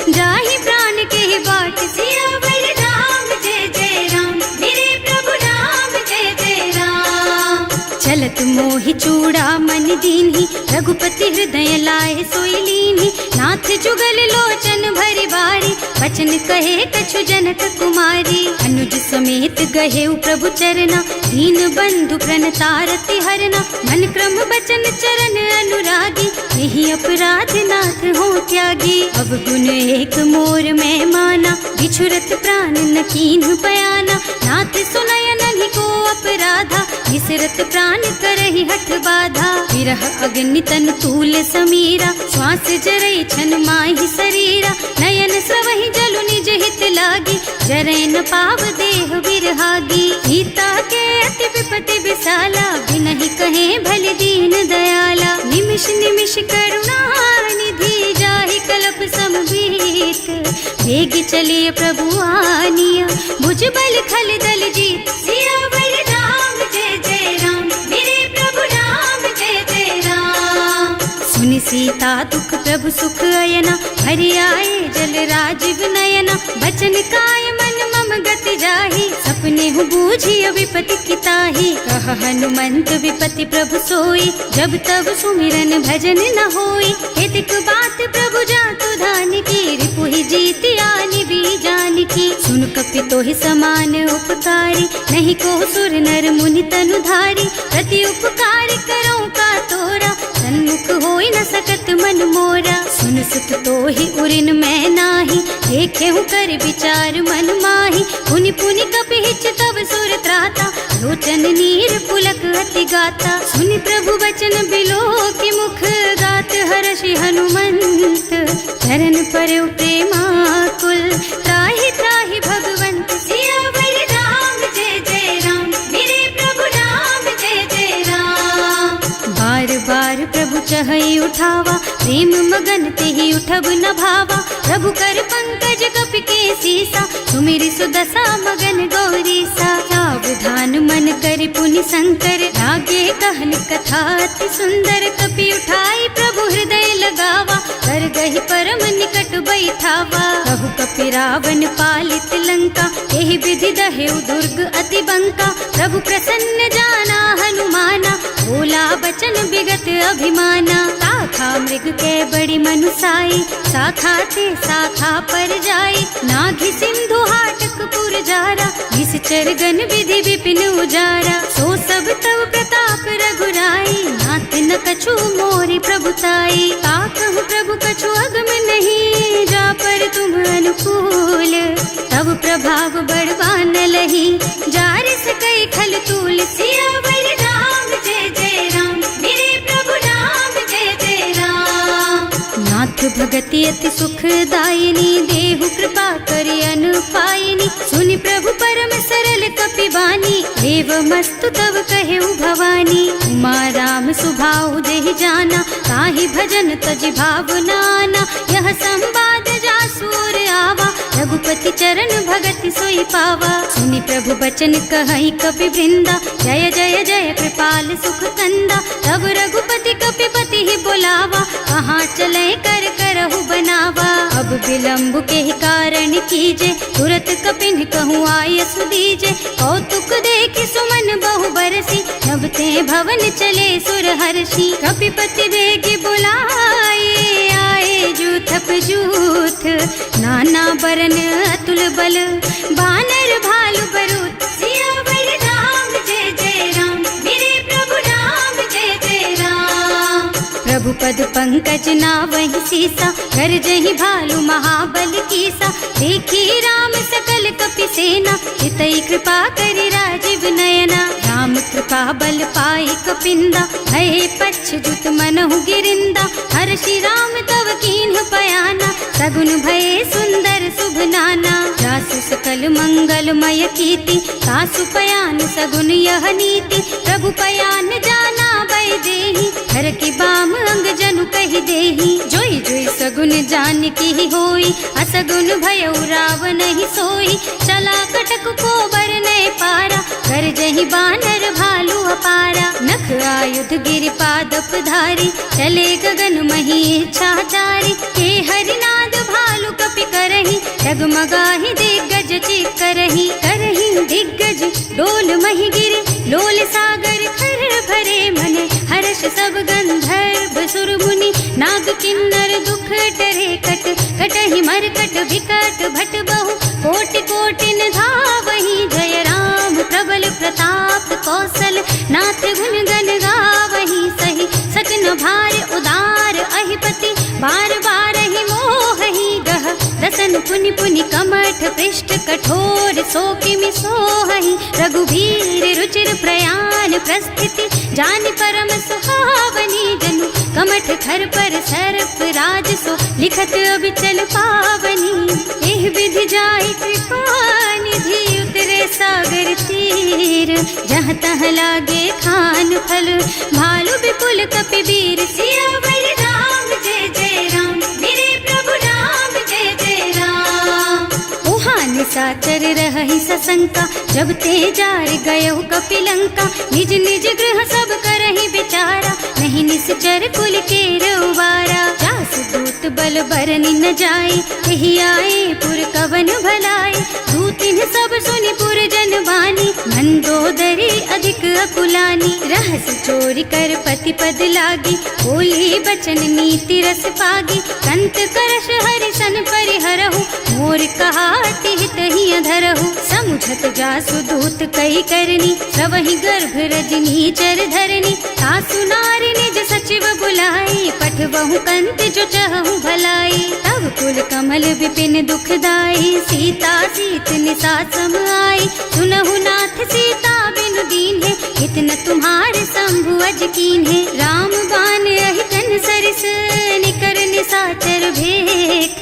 जाहि प्राण के बाट। सियावर राम जय जय राम, मेरे प्रभु राम जय जय राम। चलत मोहि चूड़ामणि दीन्ही, रघुपति हृदय लाए सोई लीन्ही। नाथ जुगल लोचन भरि बारी, वचन कहे कछु जनक कुमारी। अनुज समेत गहेउ प्रभु चरना, दीन बंधु प्रणतारति हरना। मन क्रम बचन चरण अनुरागी, यही अपराध नाथ हो त्यागी। अब गुण एक मोर मैं माना, बिछुरत प्राण न कीन्ह बयाना। नाथ सुनय नन्हि को अपराधा, बिसरत प्राण करहि हठ बाधा। विरह अग्नि तन तूल समीरा, श्वास जरई छन माहि शरीरा। नयन स्रवहि जलु निज हित लागी, जरै न पाव देह बिरहागी। सीता के अति विपति विशाला, बिनहि कहे भल दीन दयाला। निमिष निमिष करुणा निधि, जाहि कलप समभीत। वेग चलिए प्रभु आनिया, भुज बल खल दल जीत। सियावर राम जय जय राम, मेरे प्रभु राम जय जय राम। सुनि सीता दुख प्रभु सुख अयना, हरि आए जल राजीव नयना। बचन काय मन मम गति जाहि, सपने हूँ बूझी विपति किताही। कह हनुमंत विपति प्रभु सोई, जब तब सुमिरन भजन न होई। हेतिक बात प्रभु जातु धान की, रिपुहि जीति आनि भी जान की। सुन कपि तोहि समान उपकारी, नहीं को सुर नर मुनि तनु धारी। प्रति उपकार करो का तोरा, सन्मुख होई न सकत मन मोरा। सुन सुत तोहि उरिन मैं नाही, देखे हूँ कर विचार मन माही। पुनि पुनि कपि हिच तब सुर त्राता, लोचन नीर पुलक अति गाता। सुनि प्रभु बचन बिलो की मुख, गात हर्षि हनुमंत। चरण पर प्रेमाकुल, त्राहि त्राहि भगवंत। सियावर राम जय जय राम, मेरे प्रभु राम जय जय राम। बार बार प्रभु चहई उठावा, प्रेम मगन तेहि उठब न भावा। प्रभु कर पंकज कपि के सीसा, सुमिरि सुदशा मगन गौरीसा। सावधान मन करि पुनि शंकर, लागे कहन कथा अति सुंदर। कपि उठाई प्रभु हृदय लगावा, कर गहि परम निकट बैठावा। कहु कपि रावण पालित लंका, एहि विधि दहेउ दुर्ग अति बंका। प्रभु प्रसन्न जाना हनुमाना, बोला बचन विगत अभिमाना। शाखा मृग के बड़ी मनुसाई, शाखा ते शाखा पर जाई। नाघि सिंधु हाटक पुर जारा, निश्चर गन विधि विपिन उजारा। सो सब तव प्रताप रघुराई, नाथ न कछु मोरि प्रभुताई। ताकहु प्रभु कछु अगम नहीं, जा पर तुम अनुकूल। तब प्रभाव बड़वान लही, जारि सकई खल तूल। सियावर राम जय जय राम, मेरे प्रभु राम जय जय राम। नाथ भगति अति सुखदायिनी, देहु कृपा करि अनुपायिनी। सुनि प्रभु परम सरल कपि बानी, एवमस्तु तव कहेउ भवानी। उमा राम सुभाउ जेहि जाना, ताहि भजन तजि भावनाना। यह संवाद जासुर आवा, रघुपति चरण भगति सोई पावा। सुनि प्रभु बचन कहई कपि वृंदा, जय जय जय कृपाल सुख कंदा। तब रघुपति कपि पति ही बोलावा, कहाँ चले कर करहु बनावा। अब विलंब के ही कारण कीजे, तुरत कपिन कहूँ आय सुदीजे। कौतुक देखि सुमन बहु बरसी, नभते भवन चले सुर हर्षि। कपिपति बेगी बुलाए, आए जूथप जूथ। नाना बरन अतुल बल, बानर भालु बरूथ। सियावर राम जय जय राम, मेरे प्रभु राम जय जय राम। प्रभु पद पंकज नावहि सीसा, कर जहि भालु महाबल कीसा। देखी राम सकल कपि सेना, हितई कृपा करि राजीव नयना। राम कृपा बल पाई कपिंदा, भय पच्छुत मनहु गिरिंदा। हर्षि राम तव कीन्ह पयाना, सगुन भये सुंदर शुभ नाना। जासु सकल मंगलमय कीर्ति, सासु पयान सगुन यह नीति। प्रभु पयान जाना बै देहि, हर की बाम अंग जनु कहि देहि। जोई जोई सगुन जान की होई, असगुन भयउ रावण ही सोई। चला कटक को बरने पारा, कर जहि बानर भालु अपारा। नख आयुध गिरि पादप धारी, चले गगन मही इच्छाचारी। हे हरिनाद भालु कपि करहि, डगमगाहि दिग्गज चित करहि। करहि दिग्गज डोल मही गिरि, लोल सागर खर भरे मन। हर्ष सब गंधर्व सुर मुनि, नाग किन्नर दुख डरे कट। कटहि मरकट विकट भट बहु, कोटि कोटिन धावहि। जय राम प्रबल प्रताप कौशल, नाथ गुण गण गावहि। सही सकन भार उदार अहिपति, बार बार ही मोहि गह। दसन पुनि पुनि कमठ पृष्ठ, कठोर सोकिमि सोहहि। रघुवीर रुचिर प्रयाण प्रस्थिति, जानि परम सुहावनी। जनु कमठ खर पर सर्प राज सो, लिखत अबिचल पावनी। एह विधि जाहि कृपा निधि, उतरे सागर तीर। जहाँ तहाँ लागे खान फल, भालु विपुल कपि वीर। सियावर राम जय जय राम, मेरे प्रभु राम जय जय राम। उहाँ निशाचर रहहि सशंका, जब ते जार गयो कपि लंका। निज निज गृह सब करहि विचारा, नहीं निस निश्चर कुल के रउबारा। जासु दूत बल बरनि न जाए, यही आए पुर कवन भलाई। दूतिन सब सुनि पुर जन बानी, मंदोदरी अधिक अकुलानी। रहस चोरी कर पति पद लागी, बोली बचन नीति रस पागी। कंत करश हरि सन परिहरहु, मोर कहाति हित ही अधरहु। समुझत जासु दूत कही करनी, सबहि गर्भ रजनी चर धरनी। सासु नारी निज सचिव बुलाई, पठबहु कंत जो चहु भलाई। तब कुल कमल विपिन दुखदाई, सीता सीत निसा सम आई। सुनहु नाथ सीता बिनु दीन है, इतन तुम्हारे शंभु अज कीन है। राम बान अहितन सरिस, निकर निसाचर भेख।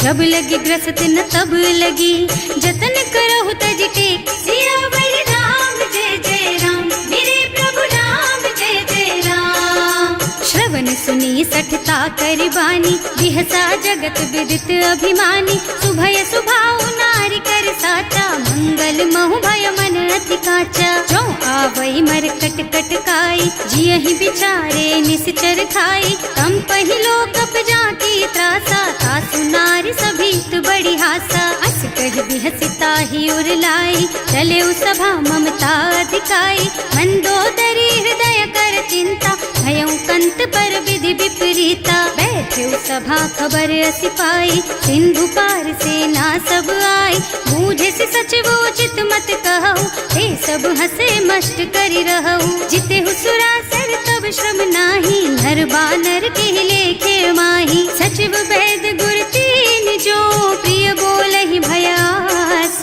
जब लगी ग्रसत न तब लगी, जतन करहु तज टेक। सियावर राम जय जय राम, मेरे प्रभु राम जय जय राम। श्रवण सुनी सठता कर बानी, बिहसा जगत विदित अभिमानी। सुभय सुभाव नारी कर साचा, मंगल महु भय मन अति काचा। जो आवई मर कट कट काई, जियहि बिचारे निश्चर खाई। तम पहिलो कप जाती त्रासा, तासु नारी सभीत बड़ी हासा। अस कह बिहसिता ही उर लाई, चले सभा ममता अधिकाई। मंदोदरी हृदय कर चिंता, भयउ कंत पर विधि विपरीता। बैठे सभा खबर असी पाई, सिंधु पार सेना सब आई। बूझे से सचिव उचित मत कहु, ते सब हसे मष्ट करि रहु। जिते सुरासर तब श्रम नाही, नर बानर के लेखे माही। सचिव वैद गुर तीन जो, प्रिय बोलहि भयास।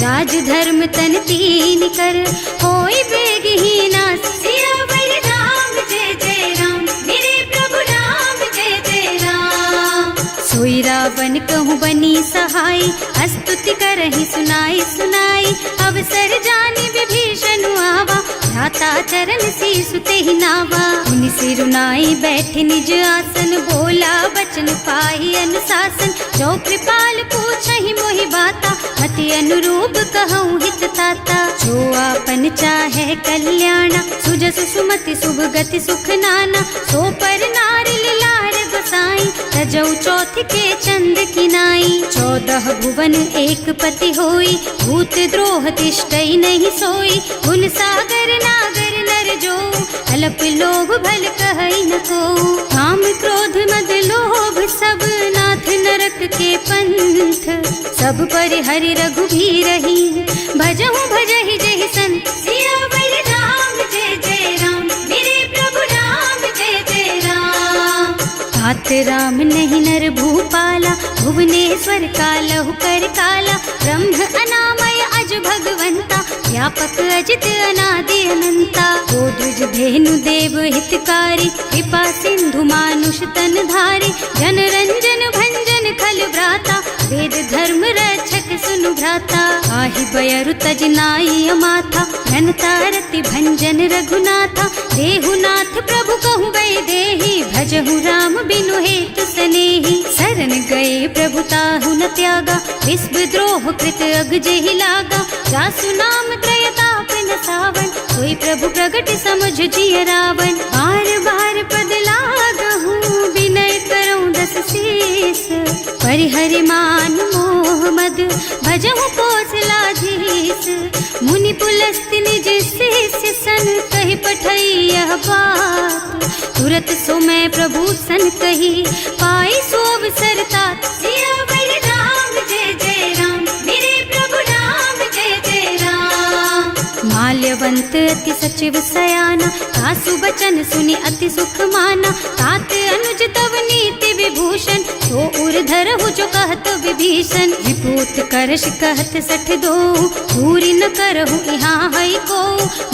राज धर्म तन तीन कर, होई बेगहि नास। सियावर राम जय जय राम, मेरे प्रभु राम जय जय राम। सोई रावण कहूँ बनी सहाई, स्तुति करहि सुनाई सुनाई। अवसर जानि विभीषण आवा, भ्राता चरण शीसु तेहि नावा। मुनि सिरुनाई बैठे निज आसन, बोला बचन पाहि अनुशासन। जो कृपाल पूछहि मोहि बाता, मति अनुरूप कहूँ हित ताता। जो आपन चाहे कल्याणा, सुजस सुमति शुभ गति सुख नाना। सो पर नारी लार गोसाई, तजौ चौथ के चंद किनाई। 14 भुवन एक पति होई, भूत द्रोह तिष्ठई नहीं सोई। गुण सागर नागर नर जो, अल्प लोभ भल कहई न को। काम क्रोध मद लोभ सब, नाथ नरक के पंथ। सब पर हरि रघुबीरहि, भजहु भजहि जहि संत। सियावर राम जय जय राम, मेरे प्रभु राम जय जय राम। तात राम नहीं नर भूपाला, भुवनेश्वर कालहु कर काला। ब्रह्म अनामय अज भगवंता, व्यापक अजित अनादि अनंता। गोद्विज धेनु देव हितकारी, कृपा सिंधु मानुष तन धारी। जन रंजन भंजन खल भ्राता, वेद धर्म रक्षक सुनु भ्राता। आहि बयरु तज नाई अमाथा, घनता रति भंजन रघुनाथा। देहुनाथ प्रभु कहूँ गए देहि, भजहु राम बिनु हेतु सनेहि। शरण गए प्रभु ताहु न त्यागा, विश्व द्रोह कृत अग जेहि लागा। जासु नाम त्रयताप न सावन, सोई प्रभु प्रगट समझ जिय रावण। बार बार पद लागहु, विनय करऊँ दस शीस। परिहरि मान मोह मद, भजहु कौशलाधीश। मुनि पुलस्त्य निज शिष्य सन, कहि पठई यह बात। तुरत सो मैं प्रभु सन कही, पाई सो अवसर तात। सियावर राम जय जय राम, मेरे प्रभु राम जय जय राम। माल्यवंत अति सचिव सयाना, तासु बचन सुनि अति सुख माना। तात अनुज तव नीति विभूषण, सो उर धरहु जो कहत विभीषण। विभूत करश कहत 62, पूरी न करहु यहाँ है को।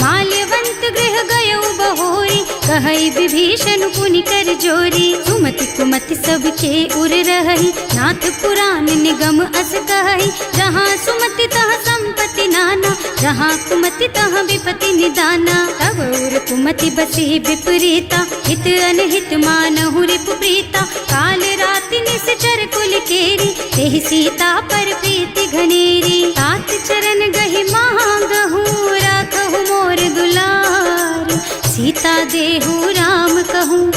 माल्यवंत गृह गयो बहोरी, कहई विभीषण पुनि कर जोरी। सुमति कुमति सबके उर रही, नाथ पुराण निगम अस कहई। जहाँ सुमति तहाँ संपत्ति नाना, जहाँ कुमति तहाँ विपत्ति निदाना। तब उर कुमति बसी विपरीता, हित अनहित मानहु रिपु प्रीता। काल राति निश्चर कुल केरी, तेहि सीता पर प्रीति घनेरी। तात चरण गहि मांगहु, राखहु मोर दुलार। सीता देहु राम कहूँ,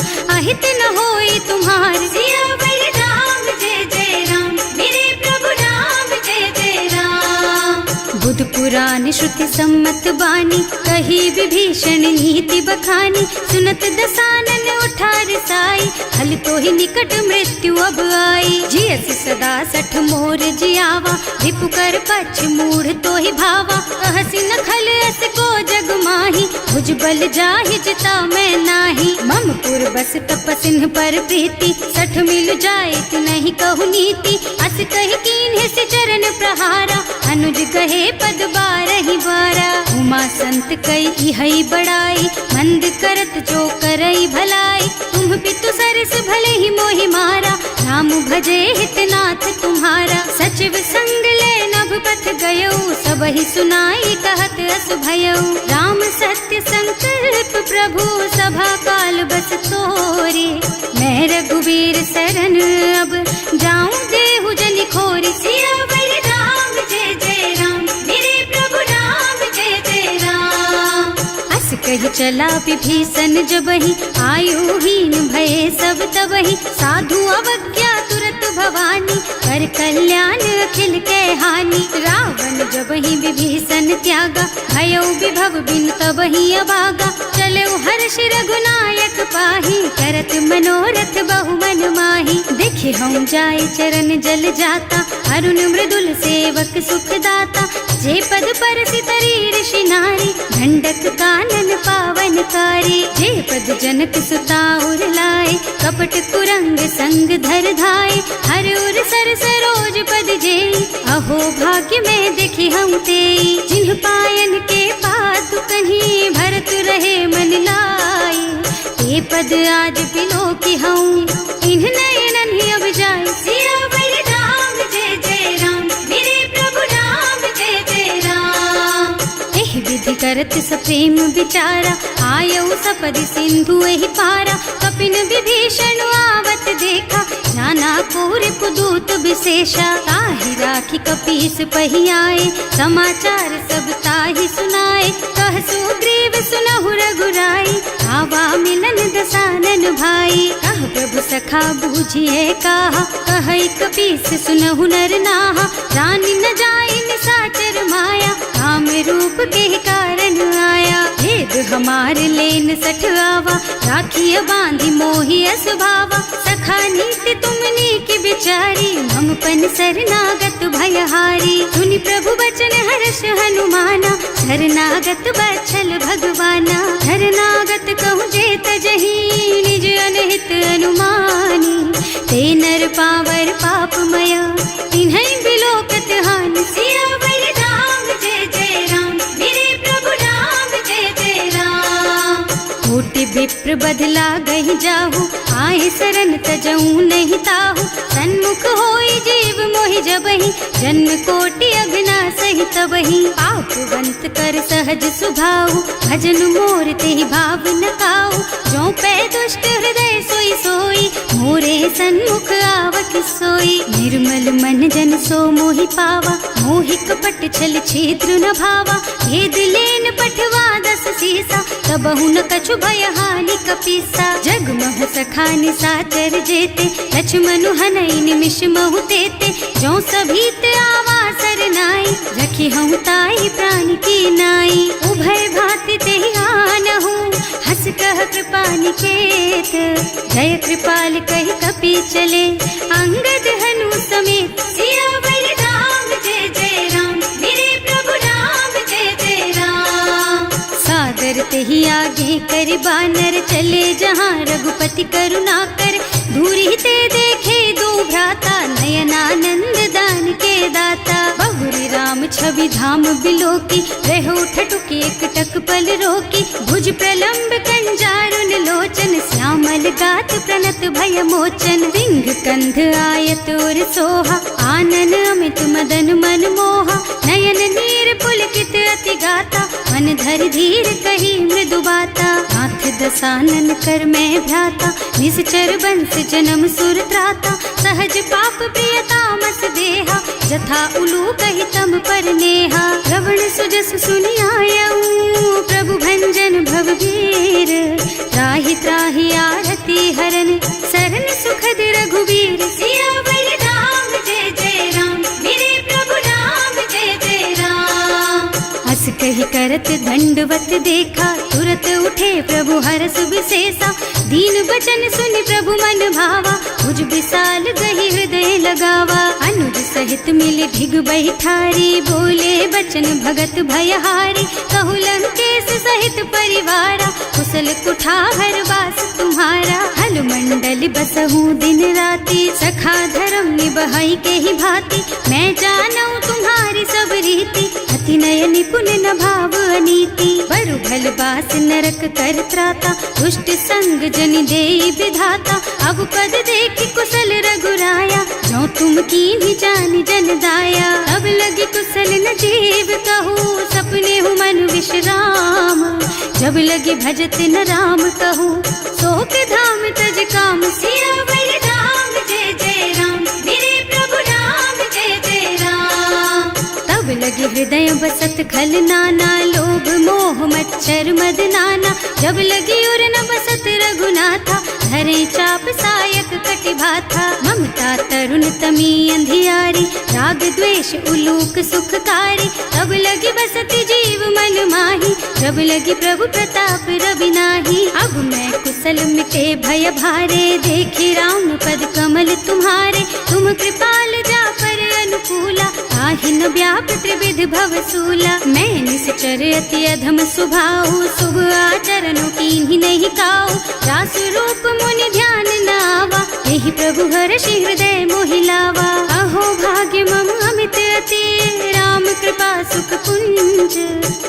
सहित न होई तुम्हार। सियावर राम जय जय राम, मेरे प्रभु राम जय जय राम। बुध पुराण श्रुति सम्मत बानी, कही विभीषण नीति बखानी। सुनत दसानन उठा रिसाई, हल तो ही निकट मृत्यु अब आई। जियस सदा सठ मोर जियावा, रिपु कर पछ मूढ़ तो ही भावा। कहसी न खल अस को जग माही, भुज बल जाहि जिता मैं नाही। मम पुर बस तपसिन पर प्रीति, सठ मिल जाए तु नहीं कहु नीति। अस कहि कीन्हे से चरण प्रहारा, अनुज कहे पद बारहि बारा। उमा संत कई हई बड़ाई, मंद करत जो करई भलाई। तुम पितु सरस भले ही मोहि मारा, नाम भजे हितनाथ तुम्हारा। सचिव संग ले नभ पथ गयो, सबहि सुनाई कहत अस भयो। राम सत्य संकल्प प्रभु, सभा काल बस तोरे। मैं रघुवीर शरण अब, जाऊं देहु जनि खोरी। सियावर राम जय जय राम, मेरे प्रभु राम जय जय राम। अस कही चला विभीषण जबहि, आयुहीन भये सब तबहि। साधु अवज्ञा तुरत भवानी, कर कल्याण अखिल के हानि। रावण जबहि विभीषण त्यागा, भयो विभव बिनु तबहि अभागा। चलऊ हर्ष रघुनायक पाहि, करत मनोरथ बहु मन माहि। देखे हम जाय चरण जल जाता, अरुण मृदुल सेवक सुख दाता। जे पद परसि तरी ऋषि नारी, दंडक कानन पावन कारी। जे पद जनक सुता उर लाए, कपट कुरंग संग धर धाय। हर उर सर सरोज पद जेई, अहो भाग्य में देखी हम तेई। जिन्ह पायन के पातु कन्ही, भरत रहे मन लाई। ते पद आज बिलो की हूँ, इन्ह नयनन ही अब जाए। सियावर राम जय जय राम, मेरे प्रभु राम जय जय राम। एहि विधि करत सप्रेम विचारा, आयऊ सपदि सिंधु एहि पारा। कपिन विभीषण आवत देखा, जाना कोरि पुदूत विशेषा। ताहि राखी कपीस पहि आए, समाचार सब ताहि सुनाए। कह सुग्रीव सुनहु रघुराई, आवा मिलन दसानन भाई। कह प्रभु सखा बूझिए काहा, कहै कपीस सुनहु नर नाहा। रानी न जाय निसाचर माया, काम रूप के कारण आया। भेद हमार लेन सठ आवा, राखिय बांधी मोहि असभावा। सखा नीति तुमनी की बिचारी, हम पन शरणागत भयहारी। सुनि प्रभु बचन हर्ष हनुमाना, शरणागत बत्सल भगवाना। शरणागत कहूँ जे तजहि, निज अनहित अनुमानी। ते नर पावर पापमय, तिन्है बिलोकत हानि। सियावर राम जय जय राम, मेरे प्रभु राम जय जय राम। कोटि विप्र बदला गहि जाहु, आए शरण तजऊ नहीं ताहु। सन्मुख होई जीव मोहि जबहि, जन्म कोटि अघना सहि तबहि। पापवंत कर सहज सुभाऊ, भजन मोर तेहि भाव न काऊ। जो पै दुष्ट हृदय सोई सोई, मोरे सन्मुख आवक सोई। निर्मल मन जन सो मोहि पावा, मोहि कपट छल छिद्र न भावा। भेद लेन पठवा दस सीसा, तबहु न कछु भय हानि कपीसा। जग मह सखा निसाचर जेते, लक्ष्मणु हनई निमिष महु तेते। जो सभीत आवा सरनाई, रखी हूँ ताई प्राण की नाई। उभय भांति तेहि आनहु, हस कह कृपा निकेत। जय कृपाल कहि कपि चले, अंगद हनु समेत। सियावर राम जय जय राम, मेरे प्रभु राम जय जय राम। सादर तेहि आगे कर बानर, चले जहाँ रघुपति करुणा कर। दूरी ते देखे दो भ्राता, नयनानंद दान के दाता। बहुरी राम छवि धाम बिलोकी, रहो ठटुकी एकटक पल रोकी। भुज प्रलंब कंजारुन लोचन, श्यामल गात प्रणत भय मोचन। सिंह कंध आयत और सोहा, आनन अमित मदन मन मोहा। नयन नीर पुलकित अति गाता, मन धर धीर कही मृदु बाता। हाथ दसानन कर मैं भ्राता, निश्चर बंस जन्म सुर त्राता। सहज पाप प्रिय तामस देहा, जथा उलू कही तम पर नेहा। श्रवण सुजस सुनि आयऊ, प्रभु भंजन भव भीर। त्राहि त्राहि आरती है हरन सरन सुखद रघुवीर। सियावर राम जय जय राम, मेरे प्रभु राम जय जय राम। हस कही करत दंडवत देखा, तुरत उठे प्रभु हरस विशेषा। दीन बचन सुनि प्रभु मन भावा, भुज विशाल गही हृदय लगावा। अनुज सहित मिल ढिग बैठारी, बोले बचन भगत भयहारी। कहु लंकेश सहित परिवारा, कुशल कुठार वास तुम्हारा। हल मंडल बसहु दिन राति, सखा धर्म निबहई के ही भांति। मैं जानऊ तुम्हारी सब रीति, अति नय निपुण न भाव अनीति। बरु भल बास नरक कर त्राता, दुष्ट संग जन देई विधाता। अब पद देखि कुशल रघुराया, जो तुम कीन्ही जानि जन दाया। अब लगी कुशल न जीव कहूँ, सपने हूँ मन विश्राम। जब लगी भजत न राम कहूँ, शोक धाम तज काम। सियावर राम जय जय राम, मेरे प्रभु राम जय जय राम। तब लगे हृदय बसत खल नाना, लोभ मोह मच्छर मद नाना। जब लगी उर न बसत रघुनाथा, धरे चाप सायक कटि भाथा। ममता तरुण तमी अंधियारी, राग द्वेष उलूक सुखकारी। तब लगी बसती जीव मन माही, जब लगी प्रभु प्रताप रवि नाही। अब मैं कुशल मिटे भय भारे, देखे राम पद कमल तुम्हारे। तुम कृपाल जा पर अनुकूला, ताहि न व्याप त्रिविध भवसूला। मैं निश्चर अति अधम स्वभाव, शुभ आचरणों कीन्ही नहीं काऊ। रास रूप मुनि ध्यान न आवा, यही प्रभु हर्षि हृदय मोहि लावा। अहो भाग्य मम अमित अति, राम कृपा सुख पुंज।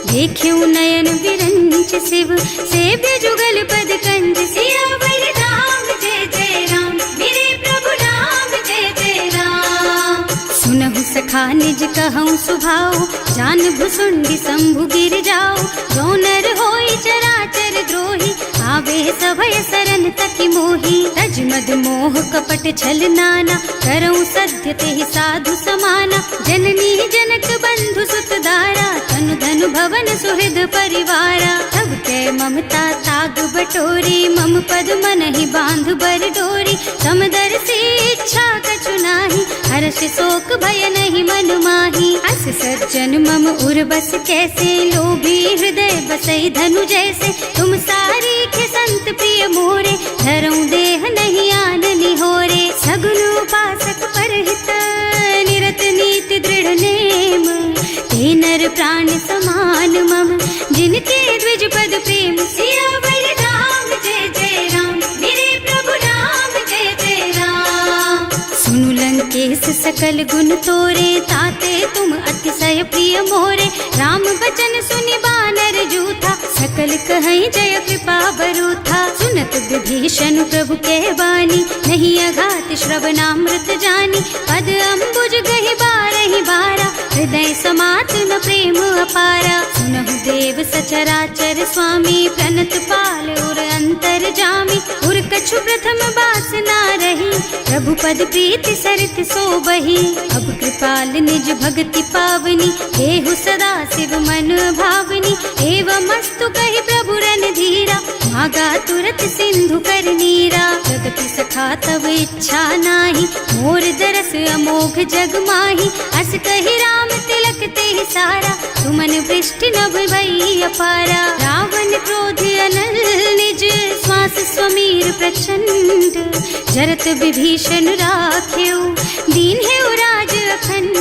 देख्यु नयन विरंच शिव, सेव्य जुगल पद कंज। सियावर राम जय जय राम, मेरे प्रभु राम जय जय राम। सुनहु सखा निज कहूँ सुभाऊ, जान भुसुंडी शंभु गिर जाओ। जो नर होई चराचर द्रोही, आवे सभय सरन तकि मोही। तज मद मोह कपट छल नाना, करऊँ सत्य तेहि साधु समाना। जननी जनक बंधु सुत दारा, तनु धनु भवन सुहृद परिवारा। तब कै ममता ताग बटोरी, मम पद मनहि बांध बर डोरी। समदर्शी इच्छा कछु नाही, हर्ष शोक भय नहीं मन माही। अस सज्जन मम उर बस कैसे, लोभी हृदय बसई धनु जैसे। तुम सारी खे संत प्रिय मोरे, धरऊँ देह नहीं आन निहोरे। सगुन उपासक परहित, निरत नीति दृढ़ नेम। ते नर प्राण समान मम, जिनके द्विज पद प्रेम। सियावर राम जय जय राम, मेरे प्रभु राम जय जय राम। सुनु लंकेश सकल गुण तोरे, ताते तुम अतिशय प्रिय मोरे। राम बचन सुनि बानर जूथा, सकल कहई जय कृपा बरूथा। सुनत विभीषण प्रभु के बानी, नहीं अघात श्रवणामृत जानी। पद अम्बुज गहि बारहि बारा, हृदय समात न प्रेम अपारा। सुनहु देव सचराचर स्वामी, प्रणत पाल उर अंतर जामी। उर कछु प्रथम बास ना रही, प्रभु पद प्रीति सरित सो बही। अब कृपाल निज भक्ति पावनी, देहु सदा शिव मन भावनी। एवं मस्तु कहि प्रभु रन धीरा, मागा तुरत सिंधु कर नीरा। जगति सखा तब इच्छा नाही, मोर दरस अमोघ जग माही। अस कहि राम तिलक तेहि सारा, सुमन वृष्टि नभ भई अपारा। रावण क्रोध अनल निज, श्वास स्वमीर प्रचंड। जरत विभीषण राख्यो, दीन है राज अखंड।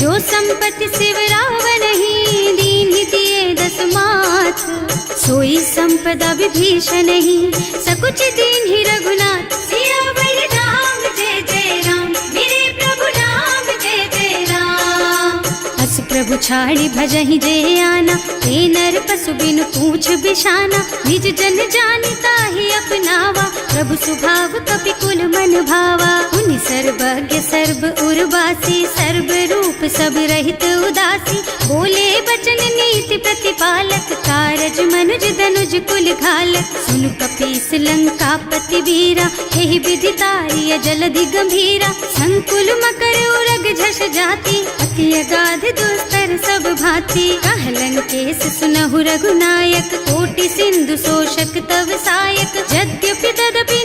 जो संपत्ति शिव रावण ही, दीन ही दिए दस माथ। सोई संपदा विभीषण ही, सकुच दीन ही रघुनाथ। सियावर राम जय जय राम, मेरे प्रभु राम जय जय राम। अस प्रभु छाड़ी भजहि जे आना, ते नर पशु बिनु पूछ बिशाना। निज जन जानि ताहि अपनावा, प्रभु स्वभाव कपि कुल मन भावा। उनि सर्वज्ञ सर्व उर्वासी, सर्व रूप सब रहित उदासी। बोले बचन नीति प्रतिपालक, कारज मनुज धनुज कुल घालक। सुनु कपीस लंकापति वीरा, एहि विधि तारिय जलधि गंभीरा। संकुल मकर उरग झष जाति, अति अगाध दुस्तर सब भांति। कह लंकेश सुनहु रघुनायक, कोटि सिंधु शोषक तव सायक। यद्यपि तदपि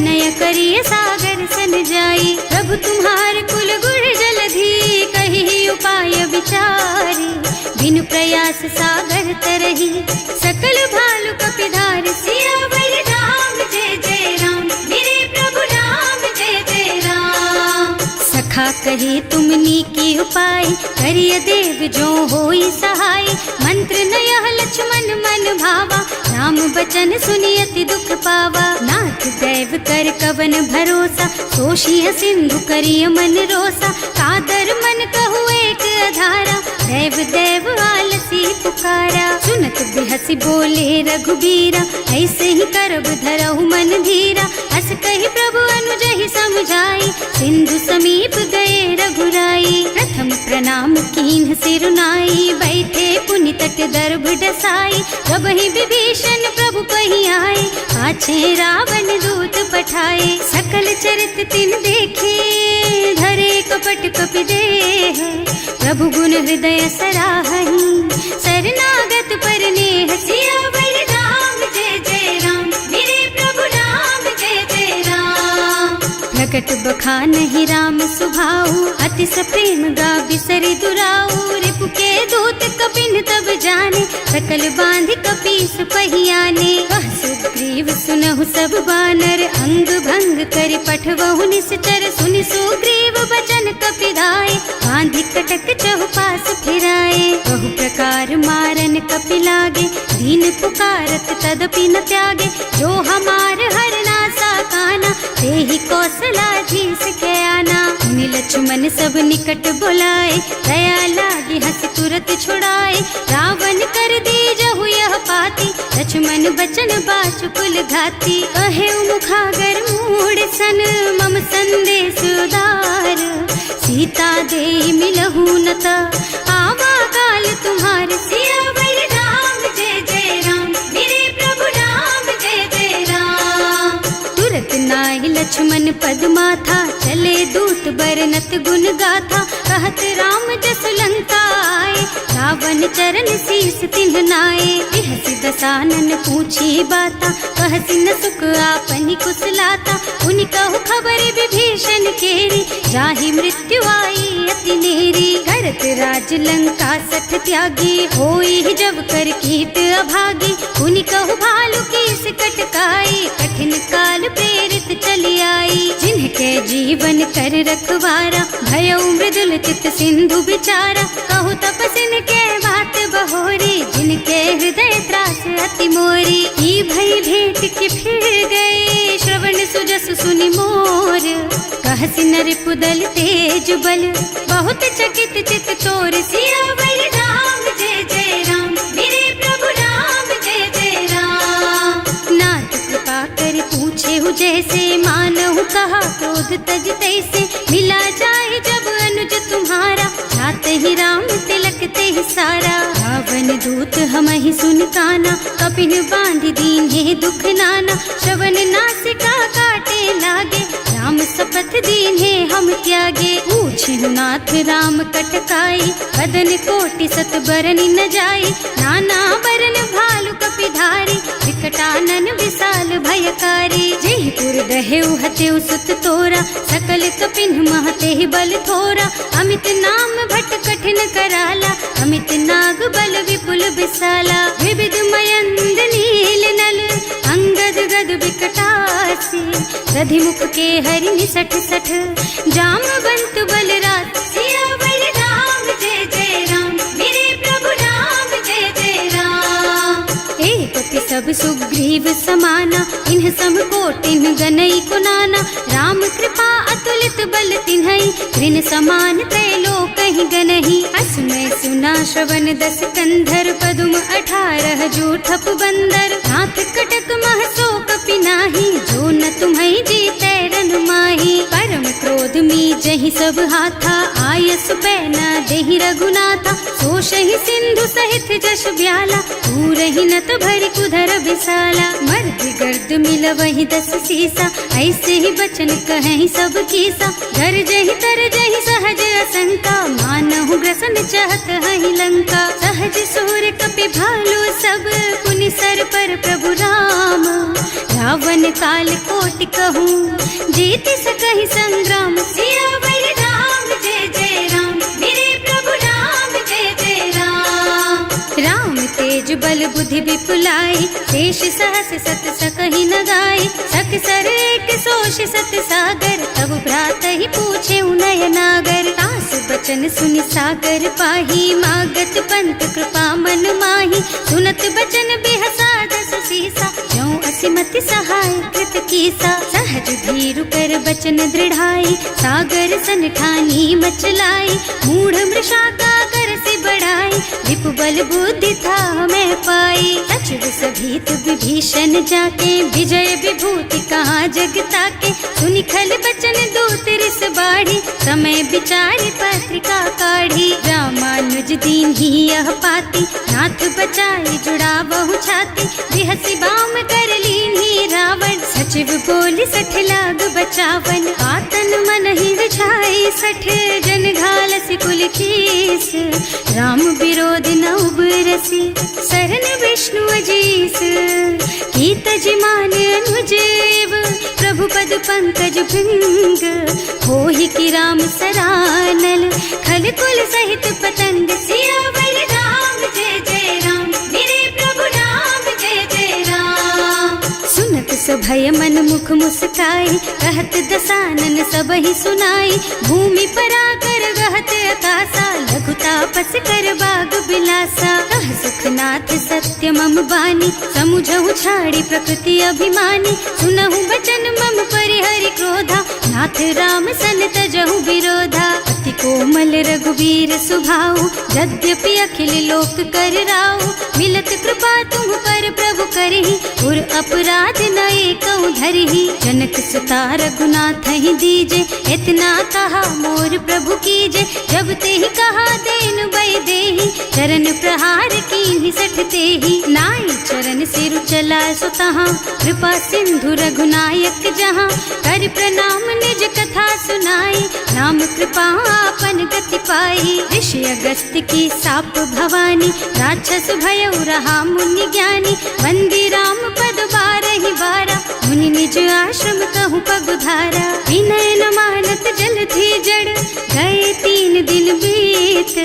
विनय करिय सागर सन जाई। प्रभु तुम्हार कुल गुण जलधि कही उपाय विचारी। बिनु प्रयास सागर तरही सकल भालु कपिधार। सियावर राम जय जय राम मेरे प्रभु राम जय जय राम। सखा कहे तुमनी की उपाय करिय देव जो होई सहाय। मंत्र नयह लक्ष्मण मन भावा राम बचन सुनि अति दुख पावा। नाथ दैव कर कवन भरोसा सोषिय सिंधु करिय मन रोसा। कादर मन कहु एक अधारा देव देव आलसी पुकारा। सुनत बिहसी बोले रघुबीरा ऐसे ही करब धरहु मन धीरा। हस कही प्रभु अनुजहि समझाई सिंधु समीप गए रघुराई। प्रथम प्रणाम कीन्ह सिरुनाई बैठे पुनि तट दर्भ डसाई। जब ही विभीषण प्रभु पही आए पाछे रावण दूत पठाए। सकल चरित तिन देखे धरे कपट कपि देह। प्रभु गुण हृदय सराहहि शरणागत पर नेह। सियावर राम जय जय राम मेरे प्रभु राम जय जय राम। प्रकट बखानहि राम सुभाऊ अति सप्रेम गा बिसरि दुराऊ। रिपु के दूत कपिन तब जाने सकल बांध कपीस पहियाने। वह सुग्रीव सुनहु सब बानर अंग भंग कर पठवहु निश्चर। सुनि सुग्रीव बचन कपिधाय बांधि कटक चहुपास फिराए। बहु प्रकार मारन कपि लागे दीन पुकारत तदपि न त्यागे। जो हमार हरना साकाना तेहि कौशलाधीश के आना। मुनि लक्ष्मण सब निकट बुलाए दया लागी हंस तुरत छुड़ाए। रावण कर दीजहु यह पाती लक्ष्मण बचन बाचुकुल घाती। कहे मुखागर मूढ़ सन मम संदेश उदार। सीता दे मिलहु न त आवा काल तुम्हार। सियावर राम जय जय राम मेरे प्रभु राम जय जय राम। तुरत नाहि लक्ष्मण पद माथा चले दूत बरनत गुण गाथा। कहत राम जस लंका आए रावण चरण शीस तिन्ह नाए। बिहसि दसानन पूछी बाता कहसि न सुख आपनि कुशलाता। उनि कहु खबर विभीषण केरी जाहि मृत्यु आई अति नेरी। करत राज लंका सठ त्यागी होई जब कर कीट अभागी। उनि कहु भालु कीस कटकाई कठिन काल प्रेरित चली आई। जिनके जीवन कर रखवारा भयउ मृदुल चित सिंधु बिचारा। कहु तपसिन के बात बहोरी जिनके हृदय त्रास अति मोरी। की भई भेंट के फिर गए श्रवण सुजस सुनि मोर। कहसि नर पुदल तेज बल बहुत चकित चित तोर। सियावर राम जय जय राम मेरे प्रभु राम जय जय राम। नाथ कृपा कर पूछे हु जैसे मानहु कहा क्रोध तज तैसे। मिला जाए जब अनुज तुम्हारा जात ही राम तिलक ते सारा। रावण दूत हमहि सुन काना कपिन बांध दीन्हे दुख नाना। श्रवण नासिका काटे लागे राम शपथ दीन्हे हम त्यागे। पूछिहु नाथ राम कटकाई बदन कोटि सत बरनि न जाई। नाना बरन भालु कपिधारी विकटानन विशाल भयकारी। जेहि पुर दहेउ हतेउ सुत तोरा सकल कपिन महते बल थोरा। अमित नाम भट कठिन कराला अमित नाग बल विपुल विशाला। विविध मयंद नील नल अंगद गद विकटासी। दधिमुख के हरि निसठ सठ जामवंत बलराज। सियावर राम जय जय राम मेरे प्रभु राम जय जय राम। एक कपि सब सुग्रीव समाना इन्ह सम कोटिन गनई कुनाना। राम कृपा अतुलित बल तिन्हई ऋण समान त्रैलोकहि गनहि। असमय सुना श्रवण दस कंधर पदुम 18 जूठप बंदर। नाथ कटक मह सो कपि नाही जो न तुम्है जीतै रन माही। परम क्रोध क्रोध मी जहि सब हाथा, आयस पैना देहि रघुनाथा। सोषहि सिंधु सहित जश ब्याला, पूरहि नत भरि कुधर बिसाला। मर्द गर्द मिलवहि 10 सीसा, ऐसे ही बचन कहें सब कीसा। घर जहि तर जहि सहज असंका, मानहु ग्रसन चाहत हहि लंका। सहज सूर कपि भालु सब, पुनि सर पर प्रभु राम। रावण काल कोटि कहूँ, जीत सकहि संग्राम। सियावर राम जय जय राम, मेरे प्रभु राम जय जय राम। राम तेज बल बुद्धि विपुलाई, शेष सहस सत सकहि न गाई। सकसर एक सोष सत सागर, तब भ्रात ही पूछे नय नागर। तास बचन सुनि सागर पाही, मागत पंत कृपा मन माही। सुनत बचन बिहसा 10 सीसा, ज्यों असिमति सहाय कृत कीसा। सहज धीरु कर बचन दृढ़ाई, सागर सन ठानी मचलाई। मूढ़ मृषा का कर से बढ़ाई, विपु बल बुद्धि था मैं पाई। सचिव सभीत विभीषण जाके, विजय विभूति कहाँ जग ताके। सुनि खल बचन दूत रिस बाढ़ी, समय विचारि पत्रिका काढ़ी। रामानुज दीन ही यह पाती, नाथ बचाई जुड़ा बहु छाती। बिहसी बाम कर लीन्ही रावण, सचिव बोली 60 लाग बचावन। आतन मन ही विछाई 60, जन घालसी कुल कीस। राम विरोध न उबरसी, शरण विष्णु अजीस। कीत जिमान अनुजेव, प्रभु पद पंकज भृंग। होहि कि राम सरानल, खल कुल सहित पतंग। सियावर राम जय जय राम, मेरे प्रभु राम जय जय राम। सुनत सभय मन मुख मुस्काई, कहत दसानन सबहि सुनाई। भूमि पराकर गहत अकासा, लघु तापस कर बाग बिलासा। कह सुखनाथ सत्य मम बानी, समुझहु छाड़ी प्रकृति अभिमानी। सुनहु बचन मम परिहरि क्रोधा, नाथ राम सन तजहु विरोधा। अति कोमल रघुवीर सुभाऊ, यद्यपि अखिल लोक कर राऊ। मिलत कृपा तुम पर प्रभु करहि, उर अपराध न एकौ धरहि। जनक सुता रघुनाथ ही दीजे, इतना कहा मोर प्रभु कीजे। जब ते ही कहा देन बय देहि, चरण प्रहार कीन्हि 60 तेहि। नाई चरण सिरु चला सुतहाँ, कृपा सिंधु रघुनायक जहाँ। कर प्रणाम निज कथा सुनाई, नाम कृपा आपन गति पाई। ऋषि अगस्त की साप भवानी, राक्षस भयउ रहा मुनि ज्ञानी। वंदी राम पद 12 बारा, मुनि निज आश्रम कहूँ पगुधारा। विनय न मानत जल थी जड़, गए 3 दिन बीत।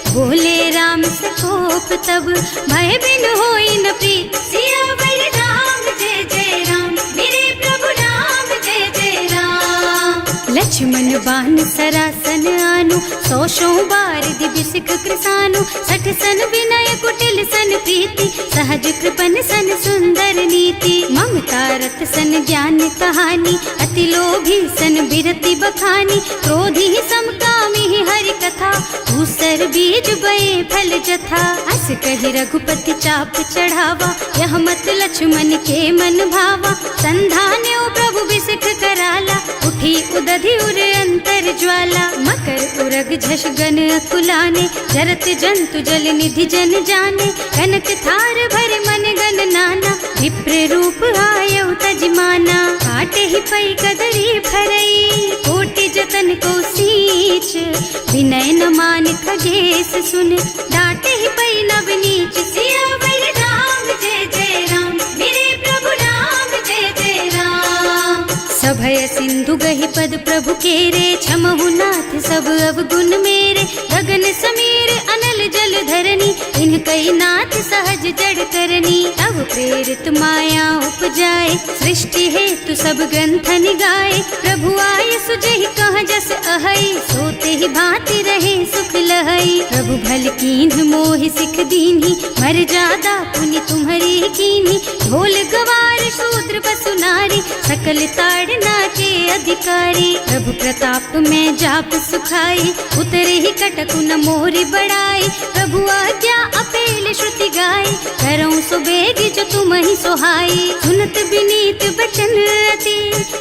बोले राम सकोप तब, भय बिन होई न प्रीत। सियावर राम जय जय राम, मेरे प्रभु राम जय जय राम। लक्ष्मण बान सरासन आनु, 100 बारिधि बिसिक कृसानु। 60 सन विनय कुटिल सन प्रीति, सहज कृपन सन सुंदर नीति। ममता रत सन ज्ञान कहानी, अति लोभी सन बिरति बखानी। क्रोधी समकामी हरि कथा, दूसर बीज बये फल जथा। अस कहि रघुपति चाप चढ़ावा, यह मत लक्ष्मण के मन भावा। संधान्यो प्रभु बिसिक कराला, उठी उदधि उर अंतर ज्वाला। मकर उरग झष गन अकुलाने, जरत जंतु जल निधि जन जाने। कनक थार भर मन गन नाना, विप्र रूप आयौ तजमाना। काटे ही पै कदरी भरई, कोटि जतन को सींच। विनय न मान खगेश सुन, डांटे ही पै नव नीच। सियावर राम जय जय राम, मेरे प्रभु राम जय जय राम। सभय सिंधु गहि पद प्रभु केरे, क्षमहु नाथ सब अवगुण मेरे। गगन समीर अनल जल धरनी, इनकई नाथ सहज जड़ करनी। तब प्रेरित माया उपजाए, सृष्टि हेतु सब ग्रंथन गाए। प्रभु आय सुजहि कह जस अहै, सोते ही भांति रहे सुख लहै। प्रभु भल कीन्ह मोहि सिख दीन्ही, मर्यादा पुनि तुम्हरी कीन्ही। ढोल गवार शूद्र पशु नारी, सकल ताड़ना के अधिकारी। प्रभु प्रताप में जाप सुखाई, उतरे ही कटकु न मोरि बड़ाई। प्रभु आज्ञा अपेल श्रुति गाई, करऊँ सुबेग जो तुम ही सोहाई। सुनत विनीत बचन अति,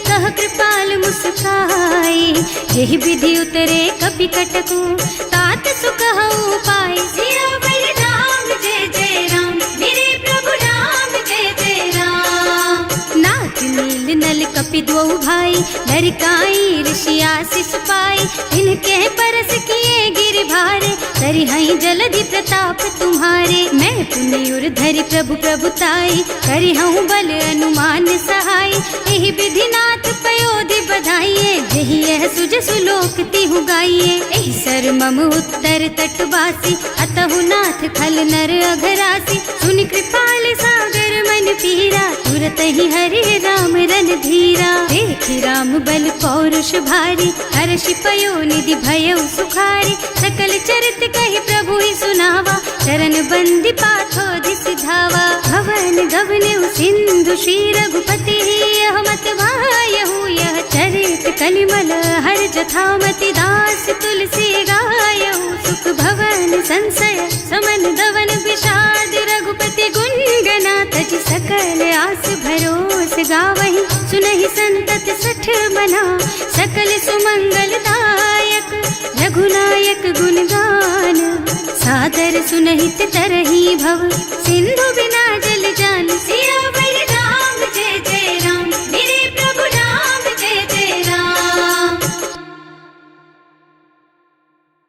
कह कृपाल मुस्काई, यही विधि उतरे कपि कटकु, तात सुख हऊ पाई। सियावर राम जय जय राम, मेरे प्रभु राम जय जय राम। नाथ नील नल कपि द्वौ भाई, लरिकाई ऋषि आशीष पाई। इनके परस किए गिर भारे, तरि हई जलधि प्रताप तुम्हारे। मैं पुण्य उर धरि प्रभु प्रभुताई, करि हूँ बल अनुमान सहाय। यही विधि नाथ पयोधि बधाइए, जही यह सुज सुलोक तिहु गाइए। एहि सर मम उत्तर तटवासी, अतहु नाथ खल नर अघरासी। सुनि कृपाल सागर मन पीरा, तुरत ही हरि राम रन धीरा। देखि राम बल पौरुष भारी, हर्षि पयो निधि भयउ सुखारी। सकल चरित कहि प्रभु ही सुनावा, चरण बंदी पाथोधि सिधावा। भवन गवनेउ सिंधु श्री रघुपति, यह मत वायहु यह चरित कलिमल हर जथामति। दास तुलसी गायहु, सुख भवन संशय समन दवन विषाद। रघुपति गुण गना तज सकल आस भरोस गावहि। सुनहि संतत सठ मना, सकल सुमंगल दायक। रघुनायक गुण गान, सादर सुनहित तरही भव। सिंधु